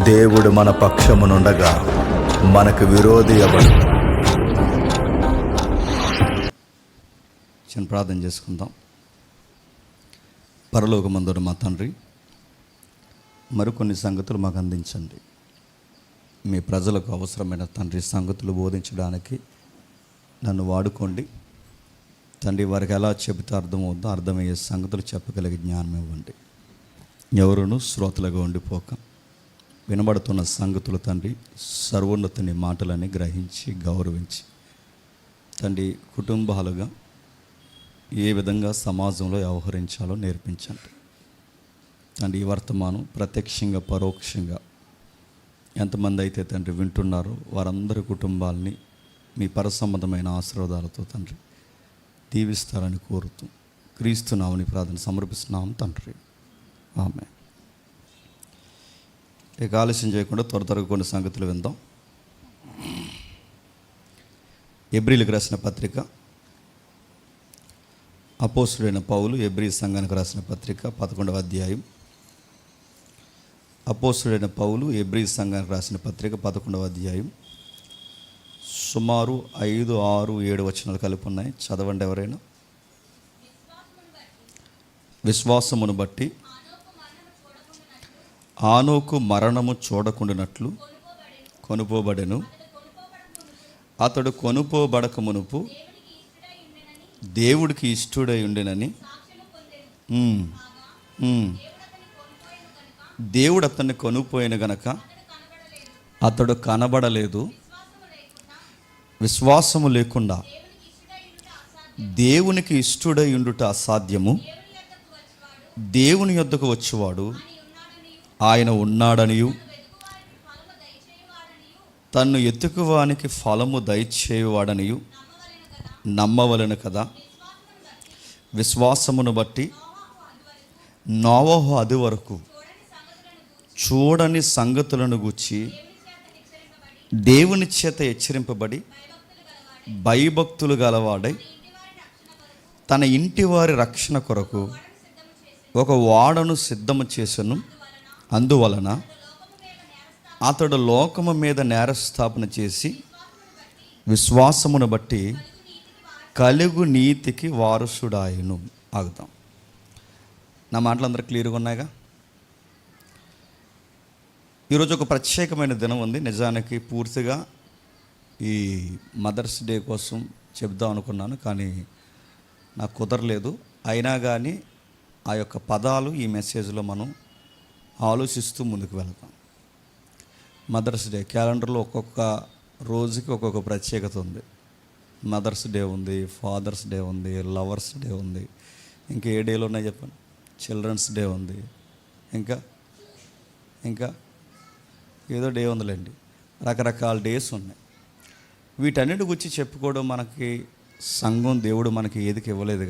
దేవుడు మన పక్షమునుండగా మనకు విరోధి ఎవడు? చిన్న ప్రార్థన చేసుకుందాం. పరలోకమందున్న మా తండ్రి, మరికొన్ని సంగతులు మాకు అందించండి. మీ ప్రజలకు అవసరమైన తండ్రి సంగతులు బోధించడానికి నన్ను వాడుకోండి తండ్రి. వారికి ఎలా చెబితే అర్థమవుతుందో అర్థమయ్యే సంగతులు చెప్పగలిగే జ్ఞానం ఇవ్వండి. ఎవరునూ శ్రోతలుగా ఉండిపోక వినబడుతున్న సంగతులు తండ్రి సర్వోన్నతుని మాటలని గ్రహించి గౌరవించి తండ్రి కుటుంబాలుగా ఏ విధంగా సమాజంలో వ్యవహరించాలో నేర్పించండి తండ్రి. ఈ వర్తమానం ప్రత్యక్షంగా పరోక్షంగా ఎంతమంది అయితే తండ్రి వింటున్నారో వారందరి కుటుంబాలని మీ పరసంబంధమైన ఆశీర్వాదాలతో తండ్రి దీవిస్తారని కోరుతూ క్రీస్తునామని ప్రార్థన సమర్పిస్తున్నాం తండ్రి, ఆమేన్. ఇక ఆలస్యం చేయకుండా త్వరగా కొన్ని సంగతులు విందాం. ఎబ్రీలకు రాసిన పత్రిక, అపోస్తుడైన పౌలు ఎబ్రీ సంఘానికి రాసిన పత్రిక 11వ అధ్యాయం. అపోస్తుడైన పౌలు ఎబ్రీ సంఘానికి రాసిన పత్రిక 11వ అధ్యాయం. సుమారు 5, 6, 7 వచనాలు కలిపి ఉన్నాయి. చదవండి ఎవరైనా. విశ్వాసమును బట్టి ఆనోకు మరణము చూడకుండానట్లు కొనుపోబడెను. అతడు కొనుపోబడక మునుపు దేవుడికి ఇష్టుడై ఉండెనని దేవుడు అతన్ని కొనుపోయిన గనక అతడు కనబడలేదు. విశ్వాసము లేకుండా దేవునికి ఇష్టుడై ఉండుట అసాధ్యము. దేవుని యొద్దకు వచ్చేవాడు ఆయన ఉన్నాడనియు తన్ను ఎత్తుకువానికి ఫలము దయచేయువాడనియు నమ్మవలెను కదా. విశ్వాసమును బట్టి నోవహు అది వరకు చూడని సంగతులను గూర్చి దేవుని చేత హెచ్చరింపబడి భయభక్తులు గలవాడై తన ఇంటి వారి రక్షణ కొరకు ఒక ఓడను సిద్ధము చేసెను. అందువలన అతడు లోకము మీద నేరస్థాపన చేసి విశ్వాసమును బట్టి కలుగు నీతికి వారసుడాయను. ఆగుతాం. నా మాటలు అందరూ క్లియర్గా ఉన్నాయిగా. ఈరోజు ఒక ప్రత్యేకమైన దినం ఉంది. నిజానికి పూర్తిగా ఈ మదర్స్ డే కోసం చెప్దాం అనుకున్నాను, కానీ నాకు కుదరలేదు. అయినా కానీ ఆ యొక్క పదాలు ఈ మెసేజ్లో మనం ఆలోచిస్తూ ముందుకు వెళ్తాం. మదర్స్ డే క్యాలెండర్లో ఒక్కొక్క రోజుకి ఒక్కొక్క ప్రత్యేకత ఉంది. మదర్స్ డే ఉంది, ఫాదర్స్ డే ఉంది, లవర్స్ డే ఉంది, ఇంకా ఏ డేలు ఉన్నాయి చెప్పండి. చిల్డ్రన్స్ డే ఉంది, ఇంకా ఏదో డే ఉందిలేండి. రకరకాల డేస్ ఉన్నాయి. వీటన్నిటి గురించి చెప్పుకోవడం మనకి సంఘం దేవుడు మనకి ఏదికి ఇవ్వలేదు,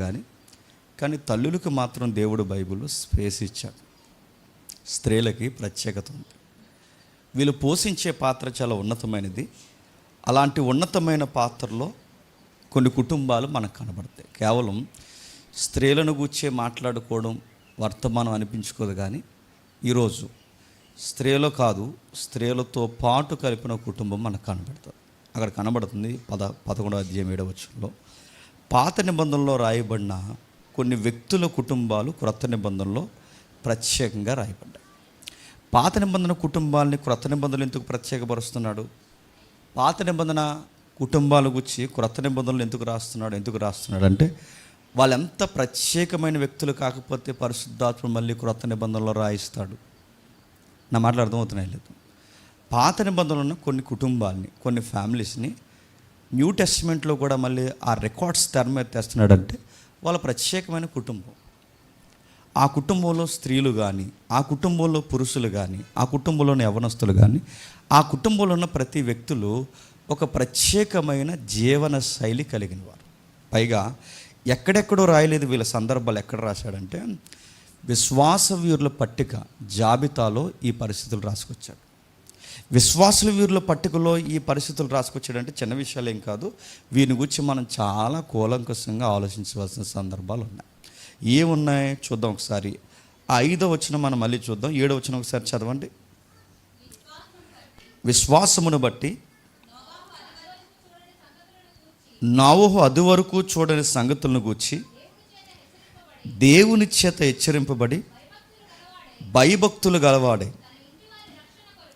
కానీ తల్లులకు మాత్రం దేవుడు బైబిల్లో స్పేస్ ఇచ్చాడు. స్త్రీలకి ప్రత్యేకత ఉంది. వీళ్ళు పోషించే పాత్ర చాలా ఉన్నతమైనది. అలాంటి ఉన్నతమైన పాత్రలో కొన్ని కుటుంబాలు మనకు కనబడతాయి. కేవలం స్త్రీలను గూర్చే మాట్లాడుకోవడం వర్తమానం అనిపించుకోదు, కానీ ఈరోజు స్త్రీలు కాదు, స్త్రీలతో పాటు కలిపిన కుటుంబం మనకు కనబడుతుంది. అక్కడ కనబడుతుంది 11వ అధ్యాయం 7వ వచనంలో పాత నిబంధనలో రాయబడిన కొన్ని వ్యక్తుల కుటుంబాలు క్రొత్త నిబంధనలో ప్రత్యేకంగా రాయబడ్డాయి. పాత నిబంధన కుటుంబాలని క్రొత్త నిబంధనలు ఎందుకు ప్రత్యేకపరుస్తున్నాడు? పాత నిబంధన కుటుంబాల గురించి క్రొత్త నిబంధనలు ఎందుకు రాస్తున్నాడు అంటే వాళ్ళు ఎంత ప్రత్యేకమైన వ్యక్తులు కాకపోతే పరిశుద్ధాత్మ మళ్ళీ క్రొత్త నిబంధనలో రాయిస్తాడు. నా మాటలు అర్థమవుతున్నాయి లేదు. పాత నిబంధనలు ఉన్న కొన్ని కుటుంబాలని, కొన్ని ఫ్యామిలీస్ని న్యూ టెస్టిమెంట్లో కూడా మళ్ళీ ఆ రికార్డ్స్ తెర మీద తెస్తున్నాడంటే వాళ్ళ ప్రత్యేకమైన కుటుంబం. ఆ కుటుంబంలో స్త్రీలు కానీ, ఆ కుటుంబంలో పురుషులు కానీ, ఆ కుటుంబంలోని యవనస్తులు కానీ, ఆ కుటుంబంలో ఉన్న ప్రతి వ్యక్తులు ఒక ప్రత్యేకమైన జీవన శైలి కలిగిన వారు. పైగా ఎక్కడెక్కడో రాయలేదు. వీళ్ళ సందర్భాలు ఎక్కడ రాశాడంటే విశ్వాస వీరుల పట్టిక జాబితాలో ఈ పరిస్థితులు రాసుకొచ్చాడు. విశ్వాసుల వీరుల పట్టికలో ఈ పరిస్థితులు రాసుకొచ్చాడంటే చిన్న విషయాలు ఏం కాదు. వీని గురించి మనం చాలా కూలంకషంగా ఆలోచించవలసిన సందర్భాలు ఉన్నాయి. ఏమున్నాయి చూద్దాం ఒకసారి. 5వ వచనం మనం మళ్ళీ చూద్దాం. 7వ వచనం ఒకసారి చదవండి. విశ్వాసమును బట్టి నోవహు అదివరకు చూడని సంగతులను గూర్చి దేవుని చేత హెచ్చరింపబడి భయభక్తులు గలవాడే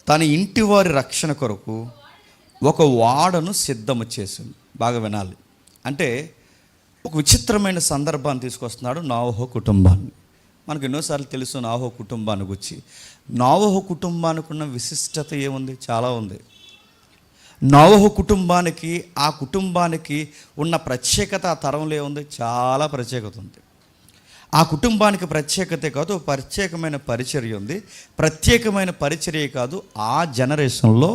తన ఇంటి వారి రక్షణ కొరకు ఒక ఓడను సిద్ధము చేసింది. బాగా వినాలి. అంటే ఒక విచిత్రమైన సందర్భాన్ని తీసుకొస్తున్నాడు నోవహు కుటుంబాన్ని. మనకు ఎన్నోసార్లు తెలుసు నోవహు కుటుంబాన్ని గురించి. నోవహు కుటుంబానికి ఉన్న విశిష్టత ఏముంది? చాలా ఉంది. నోవహు కుటుంబానికి, ఆ కుటుంబానికి ఉన్న ప్రత్యేకత ఆ తరంలో ఏముంది? చాలా ప్రత్యేకత ఉంది. ఆ కుటుంబానికి ప్రత్యేకతే కాదు, ప్రత్యేకమైన పరిచర్య ఉంది. ప్రత్యేకమైన పరిచర్య కాదు, ఆ జనరేషన్లో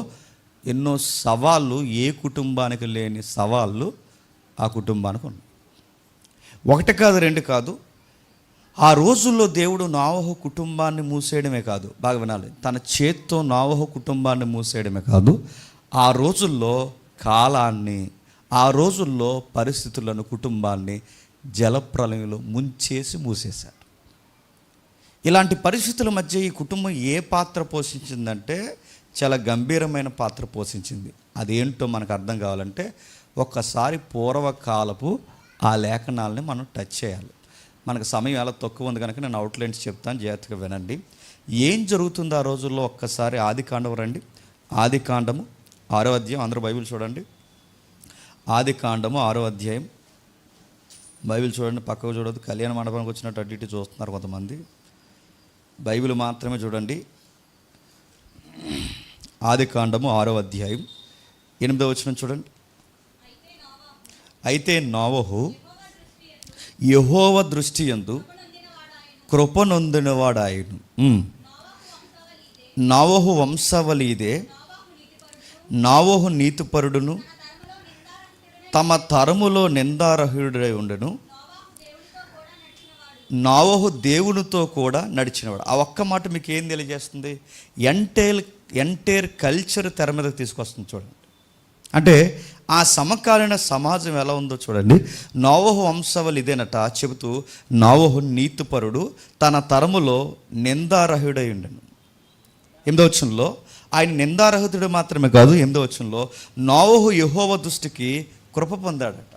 ఎన్నో సవాళ్ళు, ఏ కుటుంబానికి లేని సవాళ్ళు ఆ కుటుంబానికి ఉన్నాయి. ఒకటి కాదు, రెండు కాదు. ఆ రోజుల్లో దేవుడు నోవహు కుటుంబాన్ని మూసేయడమే కాదు, బాగా వినాలి, తన చేత్తో నోవహు కుటుంబాన్ని మూసేయడమే కాదు, ఆ రోజుల్లో కాలాన్ని, ఆ రోజుల్లో పరిస్థితులను, కుటుంబాన్ని జలప్రలయంలో ముంచేసి మూసేశాడు. ఇలాంటి పరిస్థితుల మధ్య ఈ కుటుంబం ఏ పాత్ర పోషించిందంటే చాలా గంభీరమైన పాత్ర పోషించింది. అదేంటో మనకు అర్థం కావాలంటే ఒక్కసారి పూర్వకాలపు ఆ లేఖనాలని మనం టచ్ చేయాలి. మనకు సమయం ఎలా తక్కువ ఉంది కనుక నేను అవుట్లైన్స్ చెప్తాను, జాగ్రత్తగా వినండి. ఏం జరుగుతుందో ఆ రోజుల్లో ఒక్కసారి ఆదికాండం రండి. ఆదికాండము 6వ అధ్యాయం, అందరూ బైబిల్ చూడండి. ఆదికాండము 6వ అధ్యాయం బైబిల్ చూడండి, పక్కకు చూడదు. కళ్యాణ మండపానికి వచ్చినట్టు అటు ఇటు చూస్తున్నారు కొంతమంది. బైబిల్ మాత్రమే చూడండి. ఆదికాండము 6వ అధ్యాయం 8వ వచనం చూడండి. అయితే నోవహు యెహోవా దృష్టి యందు కృపనొందినవాడాయను. నోవహు వంశావళి ఇదే. నోవహు నీతిపరుడును తమ తరములో నిందారహితుడై ఉండెను. నోవహు దేవునితో కూడా నడిచినవాడు. ఆ ఒక్క మాట మీకు ఏం తెలియజేస్తుంది? ఎంటైర్ కల్చర్ తెర మీదకి తీసుకొస్తుంది చూడండి. అంటే ఆ సమకాలీన సమాజం ఎలా ఉందో చూడండి. నోవహు వంశావళి ఇదేనట చెబుతూ, నోవహు నీతిపరుడు తన తరములో నిందారహితుడై ఉండెను. 8వ వచనంలో ఆయన నిందారహితుడు మాత్రమే కాదు, 8వ వచనంలో నోవహు యెహోవా దృష్టికి కృప పొందాడట.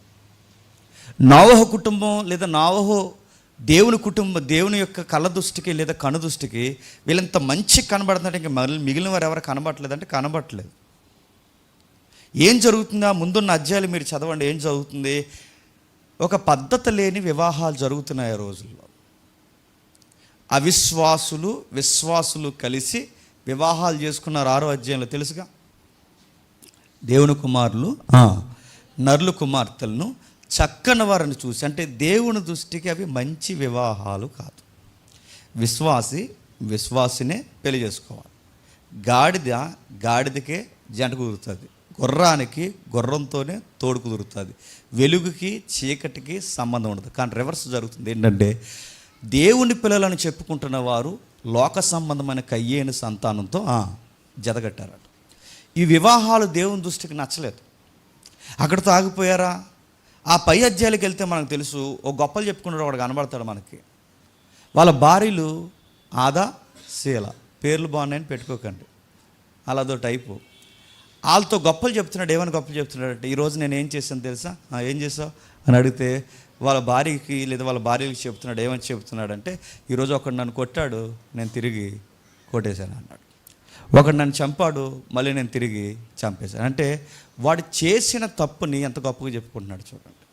నోవహు కుటుంబం లేదా నోవహు దేవుని కుటుంబం, దేవుని యొక్క కళ్ళ దృష్టికి లేదా కను దృష్టికి వీళ్ళంత మంచి కనబడుతుందంటే ఇంకా మిగిలిన వారు ఎవరు కనబడట్లేదంటే కనబడట్లేదు. ఏం జరుగుతుందా? ముందున్న అధ్యాయాలు మీరు చదవండి. ఏం జరుగుతుంది? ఒక పద్ధతి లేని వివాహాలు జరుగుతున్నాయి ఆ రోజుల్లో. అవిశ్వాసులు విశ్వాసులు కలిసి వివాహాలు చేసుకున్నారు. 6వ అధ్యాయంలో తెలుసుగా. దేవుని కుమారులు నరులు కుమార్తెలను చక్కని వారిని చూసి, అంటే దేవుని దృష్టికి అవి మంచి వివాహాలు కాదు. విశ్వాసినే పెళ్లి చేసుకోవాలి. గాడిదకే జంట కుదురుతుంది. గుర్రానికి గుర్రంతోనే తోడు కుదురుతుంది. వెలుగుకి చీకటికి సంబంధం ఉండదు. కానీ రివర్స్ జరుగుతుంది. ఏంటంటే దేవుని పిల్లలను చెప్పుకుంటున్న వారు లోక సంబంధమైన కయ్యేని సంతానంతో జతగట్టారట. ఈ వివాహాలు దేవుని దృష్టికి నచ్చలేదు. అక్కడితో ఆగిపోయారా? ఆ పై అధ్యాయాలకు వెళ్తే మనకు తెలుసు, ఓ గొప్పలు చెప్పుకున్నాడు వాడు కనబడతాడు మనకి. వాళ్ళ భార్యలు ఆదా శీల, పేర్లు బాగున్నాయని పెట్టుకోకండి, అలాదో టైపు. వాళ్ళతో గొప్పలు చెప్తున్నాడు. ఏమని గొప్పలు చెప్తున్నాడంటే, ఈరోజు నేను ఏం చేశాను తెలుసా? ఏం చేసావు అని అడిగితే వాళ్ళ భార్యకి లేదా వాళ్ళ భార్యకి చెప్తున్నాడు. ఏమని చెప్తున్నాడంటే, ఈరోజు ఒకడు నన్ను కొట్టాడు, నేను తిరిగి కొట్టేశాను అన్నాడు. ఒకడు నన్ను చంపాడు, మళ్ళీ నేను తిరిగి చంపేశాను. అంటే వాడు చేసిన తప్పుని ఎంత గొప్పగా చెప్పుకుంటున్నాడు చూడండి.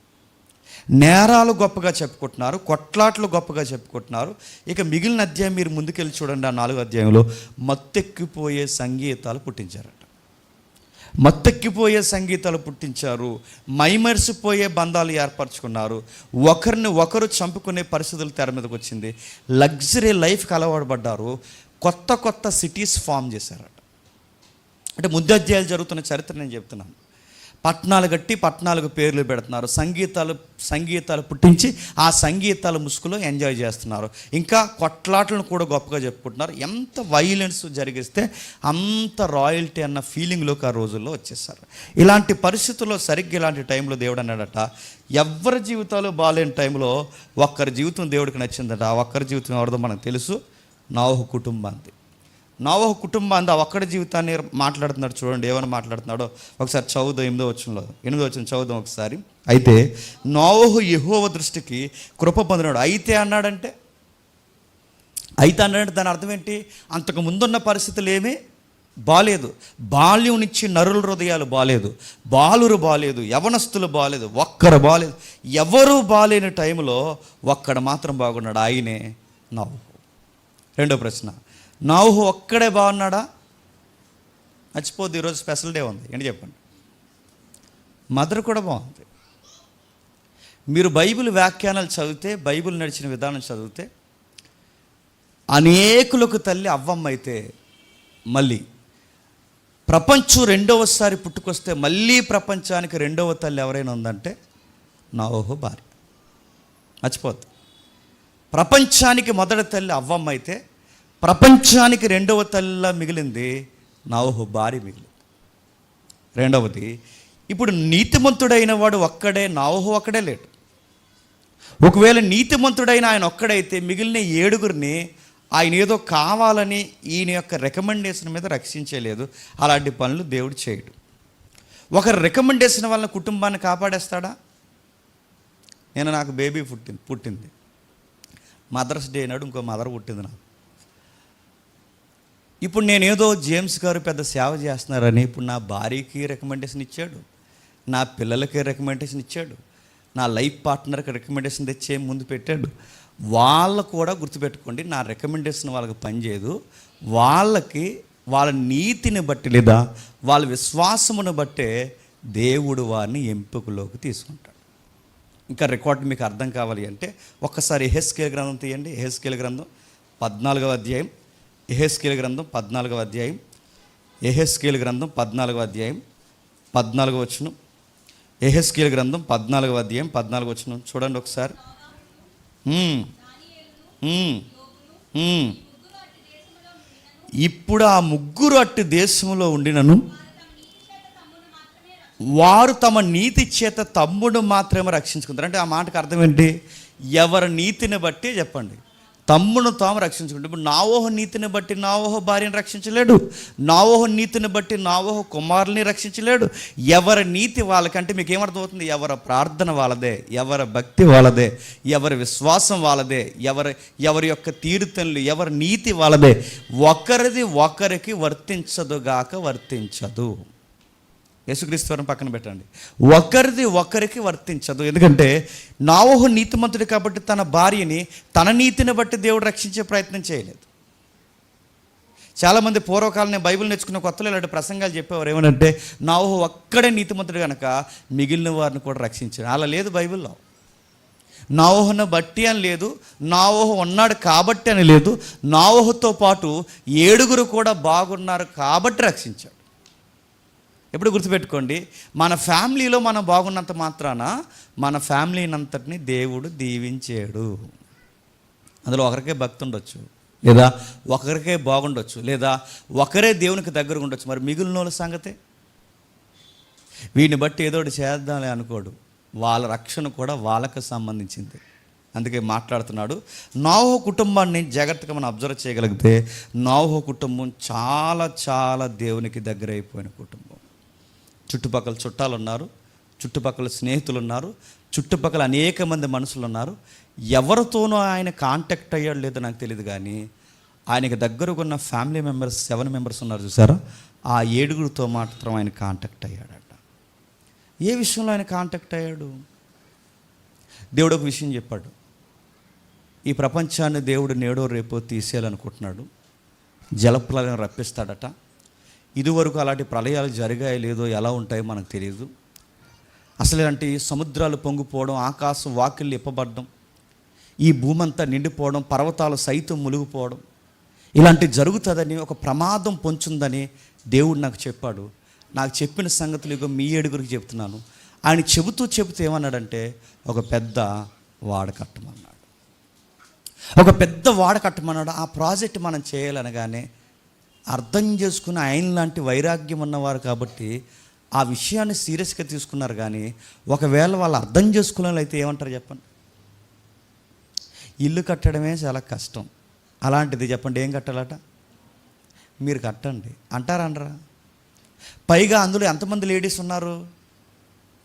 నేరాలు గొప్పగా చెప్పుకుంటున్నారు, కొట్లాట్లు గొప్పగా చెప్పుకుంటున్నారు. ఇక మిగిలిన అధ్యాయం మీరు ముందుకెళ్ళి చూడండి. ఆ 4వ అధ్యాయంలో మత్తెక్కిపోయే సంగీతాలు పుట్టించారట. మత్తెక్కిపోయే సంగీతాలు పుట్టించారు. మైమరిసిపోయే బంధాలు ఏర్పరచుకున్నారు. ఒకరిని ఒకరు చంపుకునే పరిస్థితులు తెర మీదకి వచ్చింది. లగ్జరీ లైఫ్కి అలవాటు పడ్డారు. కొత్త సిటీస్ ఫామ్ చేశారట. అంటే ముందు అధ్యాయాలు జరుగుతున్న చరిత్ర నేను చెప్తున్నాను. పట్టణాలు కట్టి పట్టణాలకు పేర్లు పెడుతున్నారు. సంగీతాలు పుట్టించి ఆ సంగీతాల ముసుగులో ఎంజాయ్ చేస్తున్నారు. ఇంకా కొట్లాటలను కూడా గొప్పగా చెప్పుకుంటున్నారు. ఎంత వైలెన్స్ జరిగిస్తే అంత రాయల్టీ అన్న ఫీలింగ్లోకి ఆ రోజుల్లో వచ్చేసారు. ఇలాంటి పరిస్థితుల్లో సరిగ్గా ఇలాంటి టైంలో దేవుడు అన్నాడట, ఎవరి జీవితాలు బాగాలేని టైంలో ఒక్కరి జీవితం దేవుడికి నచ్చిందట. ఆ ఒక్కరి జీవితం ఎవరిదో మనకు తెలుసు, నోవహు కుటుంబానికి. నోవహు కుటుంబాన్ని ఆ ఒక్కడి జీవితాన్ని మాట్లాడుతున్నాడు. చూడండి ఏమని మాట్లాడుతున్నాడో ఒకసారి చదువుదాం. 8వ వచనం చదువుదాం ఒకసారి. అయితే నోవహు యెహోవా దృష్టికి కృప పొందినాడు. అయితే అన్నాడంటే దాని అర్థం ఏంటి? అంతకు ముందున్న పరిస్థితులు ఏమీ బాలేదు. బాల్యం నుంచి నరుల హృదయాలు బాలేదు, బాలురు బాలేదు, యవనస్తులు బాలేదు, ఒక్కరు బాలేదు. ఎవరు బాలేని టైంలో ఒక్కడ మాత్రం బాగున్నాడు, ఆయనే నోవహు. రెండో ప్రశ్న, నోవహు ఒక్కడే బాగున్నాడా? మర్చిపోద్దు, ఈరోజు స్పెషల్ డే ఉంది. ఏంటి చెప్పండి? మదర్ కూడా బాగుంది. మీరు బైబిల్ వ్యాఖ్యానాలు చదివితే, బైబిల్ నడిచిన విధానం చదివితే, అనేకులకు తల్లి అవ్వమ్మ అయితే, మళ్ళీ ప్రపంచం రెండవసారి పుట్టుకొస్తే మళ్ళీ ప్రపంచానికి రెండవ తల్లి ఎవరైనా ఉందంటే నోవహు భార్య. మర్చిపోద్దు. ప్రపంచానికి మొదటి తల్లి అవ్వమ్మ అయితే, ప్రపంచానికి రెండవ తల్లిలా మిగిలింది నోవహు భార్య మిగిలింది. రెండవది, ఇప్పుడు నీతిమంతుడైన వాడు ఒక్కడే, నోవహు ఒక్కడే లేడు. ఒకవేళ నీతిమంతుడైన ఆయన ఒక్కడైతే మిగిలిన 7గురిని ఆయన ఏదో కావాలని ఈయన యొక్క రికమెండేషన్ మీద రక్షించలేదు. అలాంటి పనులు దేవుడు చేయడు. ఒకరి రికమెండేషన్ వల్ల కుటుంబాన్ని కాపాడేస్తాడా? నాకు బేబీ పుట్టింది మదర్స్ డే నాడు ఇంకో మదర్ పుట్టింది నాకు. ఇప్పుడు నేనేదో జేమ్స్ గారు పెద్ద సేవ చేస్తున్నారని ఇప్పుడు నా భార్యకి రికమెండేషన్ ఇచ్చాడు, నా పిల్లలకి రికమెండేషన్ ఇచ్చాడు, నా లైఫ్ పార్ట్నర్కి రికమెండేషన్ తెచ్చే ముందు పెట్టాడు. వాళ్ళు కూడా గుర్తుపెట్టుకోండి, నా రికమెండేషన్ వాళ్ళకి పనిచేయదు. వాళ్ళకి వాళ్ళ నీతిని బట్టి లేదా వాళ్ళ విశ్వాసమును బట్టే దేవుడు వారిని ఎంపికలోకి తీసుకుంటాడు. ఇంకా రికార్డు మీకు అర్థం కావాలి అంటే ఒక్కసారి యెహెజ్కేలు గ్రంథం తీయండి. యెహెజ్కేలు గ్రంథం 14వ అధ్యాయం. యెహెజ్కేలు గ్రంథం 14వ అధ్యాయం. యెహెజ్కేలు గ్రంథం 14వ అధ్యాయం 14వ వచనం. యెహెజ్కేలు గ్రంథం 14వ అధ్యాయం 14వ వచనం చూడండి ఒకసారి. ఇప్పుడు ఆ ముగ్గురు అట్టి దేశంలో ఉండినను వారు తమ నీతి చేత తమ్ముడు మాత్రమే రక్షించుకుంటారు. అంటే ఆ మాటకు అర్థం ఏంటి? ఎవరి నీతిని బట్టి చెప్పండి, తమ్మును తాము రక్షించుకుంటారు. ఇప్పుడు నోవహు నీతిని బట్టి నోవహు భార్యను రక్షించలేడు, నోవహు నీతిని బట్టి నోవహు కుమారుల్ని రక్షించలేడు. ఎవరి నీతి వాళ్ళకంటే మీకు ఏమర్థమవుతుంది? ఎవరి ప్రార్థన వాళ్ళదే, ఎవరి భక్తి వాళ్ళదే, ఎవరి విశ్వాసం వాళ్ళదే, ఎవరి యొక్క తీరుతనులు, ఎవరి నీతి వాళ్ళదే. ఒకరిది ఒకరికి వర్తించదుగాక వర్తించదు. యేసుక్రీస్తుని పక్కన పెట్టండి. ఒకరిది ఒకరికి వర్తించదు. ఎందుకంటే నోవహు నీతిమంతుడు కాబట్టి తన భార్యని తన నీతిని బట్టి దేవుడు రక్షించే ప్రయత్నం చేయలేదు. చాలామంది పూర్వకాలం నేను బైబిల్ నేర్చుకున్న కొత్తలో ఇలాంటి ప్రసంగాలు చెప్పేవారు. ఏమనంటే నోవహు ఒక్కడే నీతిమంతుడు కనుక మిగిలిన వారిని కూడా రక్షించాడు. అలా లేదు బైబిల్లో. నోవహును బట్టి అని లేదు, నోవహు ఉన్నాడు కాబట్టి అని లేదు. నోవహుతో పాటు 7గురు కూడా బాగున్నారు కాబట్టి రక్షించాడు. ఎప్పుడు గుర్తుపెట్టుకోండి, మన ఫ్యామిలీలో మనం బాగున్నంత మాత్రాన మన ఫ్యామిలీని అంతటిని దేవుడు దీవించాడు. అందులో ఒకరికే భక్తి ఉండొచ్చు, లేదా ఒకరికే బాగుండొచ్చు, లేదా ఒకరే దేవునికి దగ్గరగా ఉండొచ్చు. మరి మిగిలిన వాళ్ళ సంగతే? వీడిని బట్టి ఏదో ఒకటి చేద్దామని అనుకోడు. వాళ్ళ రక్షణ కూడా వాళ్ళకు సంబంధించింది. అందుకే మాట్లాడుతున్నాడు. నోవహు కుటుంబాన్ని జాగ్రత్తగా మనం అబ్జర్వ్ చేయగలిగితే నోవహు కుటుంబం చాలా చాలా దేవునికి దగ్గర అయిపోయిన కుటుంబం. చుట్టుపక్కల చుట్టాలు ఉన్నారు, చుట్టుపక్కల స్నేహితులు ఉన్నారు, చుట్టుపక్కల అనేక మంది మనుషులు ఉన్నారు. ఎవరితోనో ఆయన కాంటాక్ట్ అయ్యాడు లేదో నాకు తెలియదు, కానీ ఆయనకి దగ్గరకు ఉన్న ఫ్యామిలీ మెంబర్స్ 7 మెంబర్స్ ఉన్నారు చూసారా, ఆ 7గురితో మాత్రం ఆయన కాంటాక్ట్ అయ్యాడట. ఏ విషయంలో ఆయన కాంటాక్ట్ అయ్యాడు? దేవుడు ఒక విషయం చెప్పాడు. ఈ ప్రపంచాన్ని దేవుడు నేడో రేపో తీసేయాలనుకుంటున్నాడు, జలప్రలయం రప్పిస్తాడట. ఇదివరకు అలాంటి ప్రళయాలు జరిగాయో లేదో, ఎలా ఉంటాయో మనకు తెలియదు. అసలు ఇలాంటి సముద్రాలు పొంగిపోవడం, ఆకాశం వాకిళ్ళు ఇప్పబడడం, ఈ భూమి అంతా నిండిపోవడం, పర్వతాలు సైతం మునిగిపోవడం, ఇలాంటి జరుగుతుందని, ఒక ప్రమాదం పొంచుందని దేవుడు నాకు చెప్పాడు. నాకు చెప్పిన సంగతులు ఇగో మీ 7గురికి చెప్తున్నాను. ఆయన చెబుతూ ఏమన్నాడంటే ఒక పెద్ద వాడ కట్టమన్నాడు. ఒక పెద్ద వాడ కట్టమన్నాడు. ఆ ప్రాజెక్ట్ మనం చేయాలనగానే అర్థం చేసుకుని ఆయన లాంటి వైరాగ్యం ఉన్నవారు కాబట్టి ఆ విషయాన్ని సీరియస్గా తీసుకున్నారు. కానీ ఒకవేళ వాళ్ళు అర్థం చేసుకునే అయితే ఏమంటారు చెప్పండి? ఇల్లు కట్టడమే చాలా కష్టం. అలాంటిది చెప్పండి ఏం కట్టాలట? మీరు కట్టండి అంటారా అనరా? పైగా అందులో ఎంతమంది లేడీస్ ఉన్నారు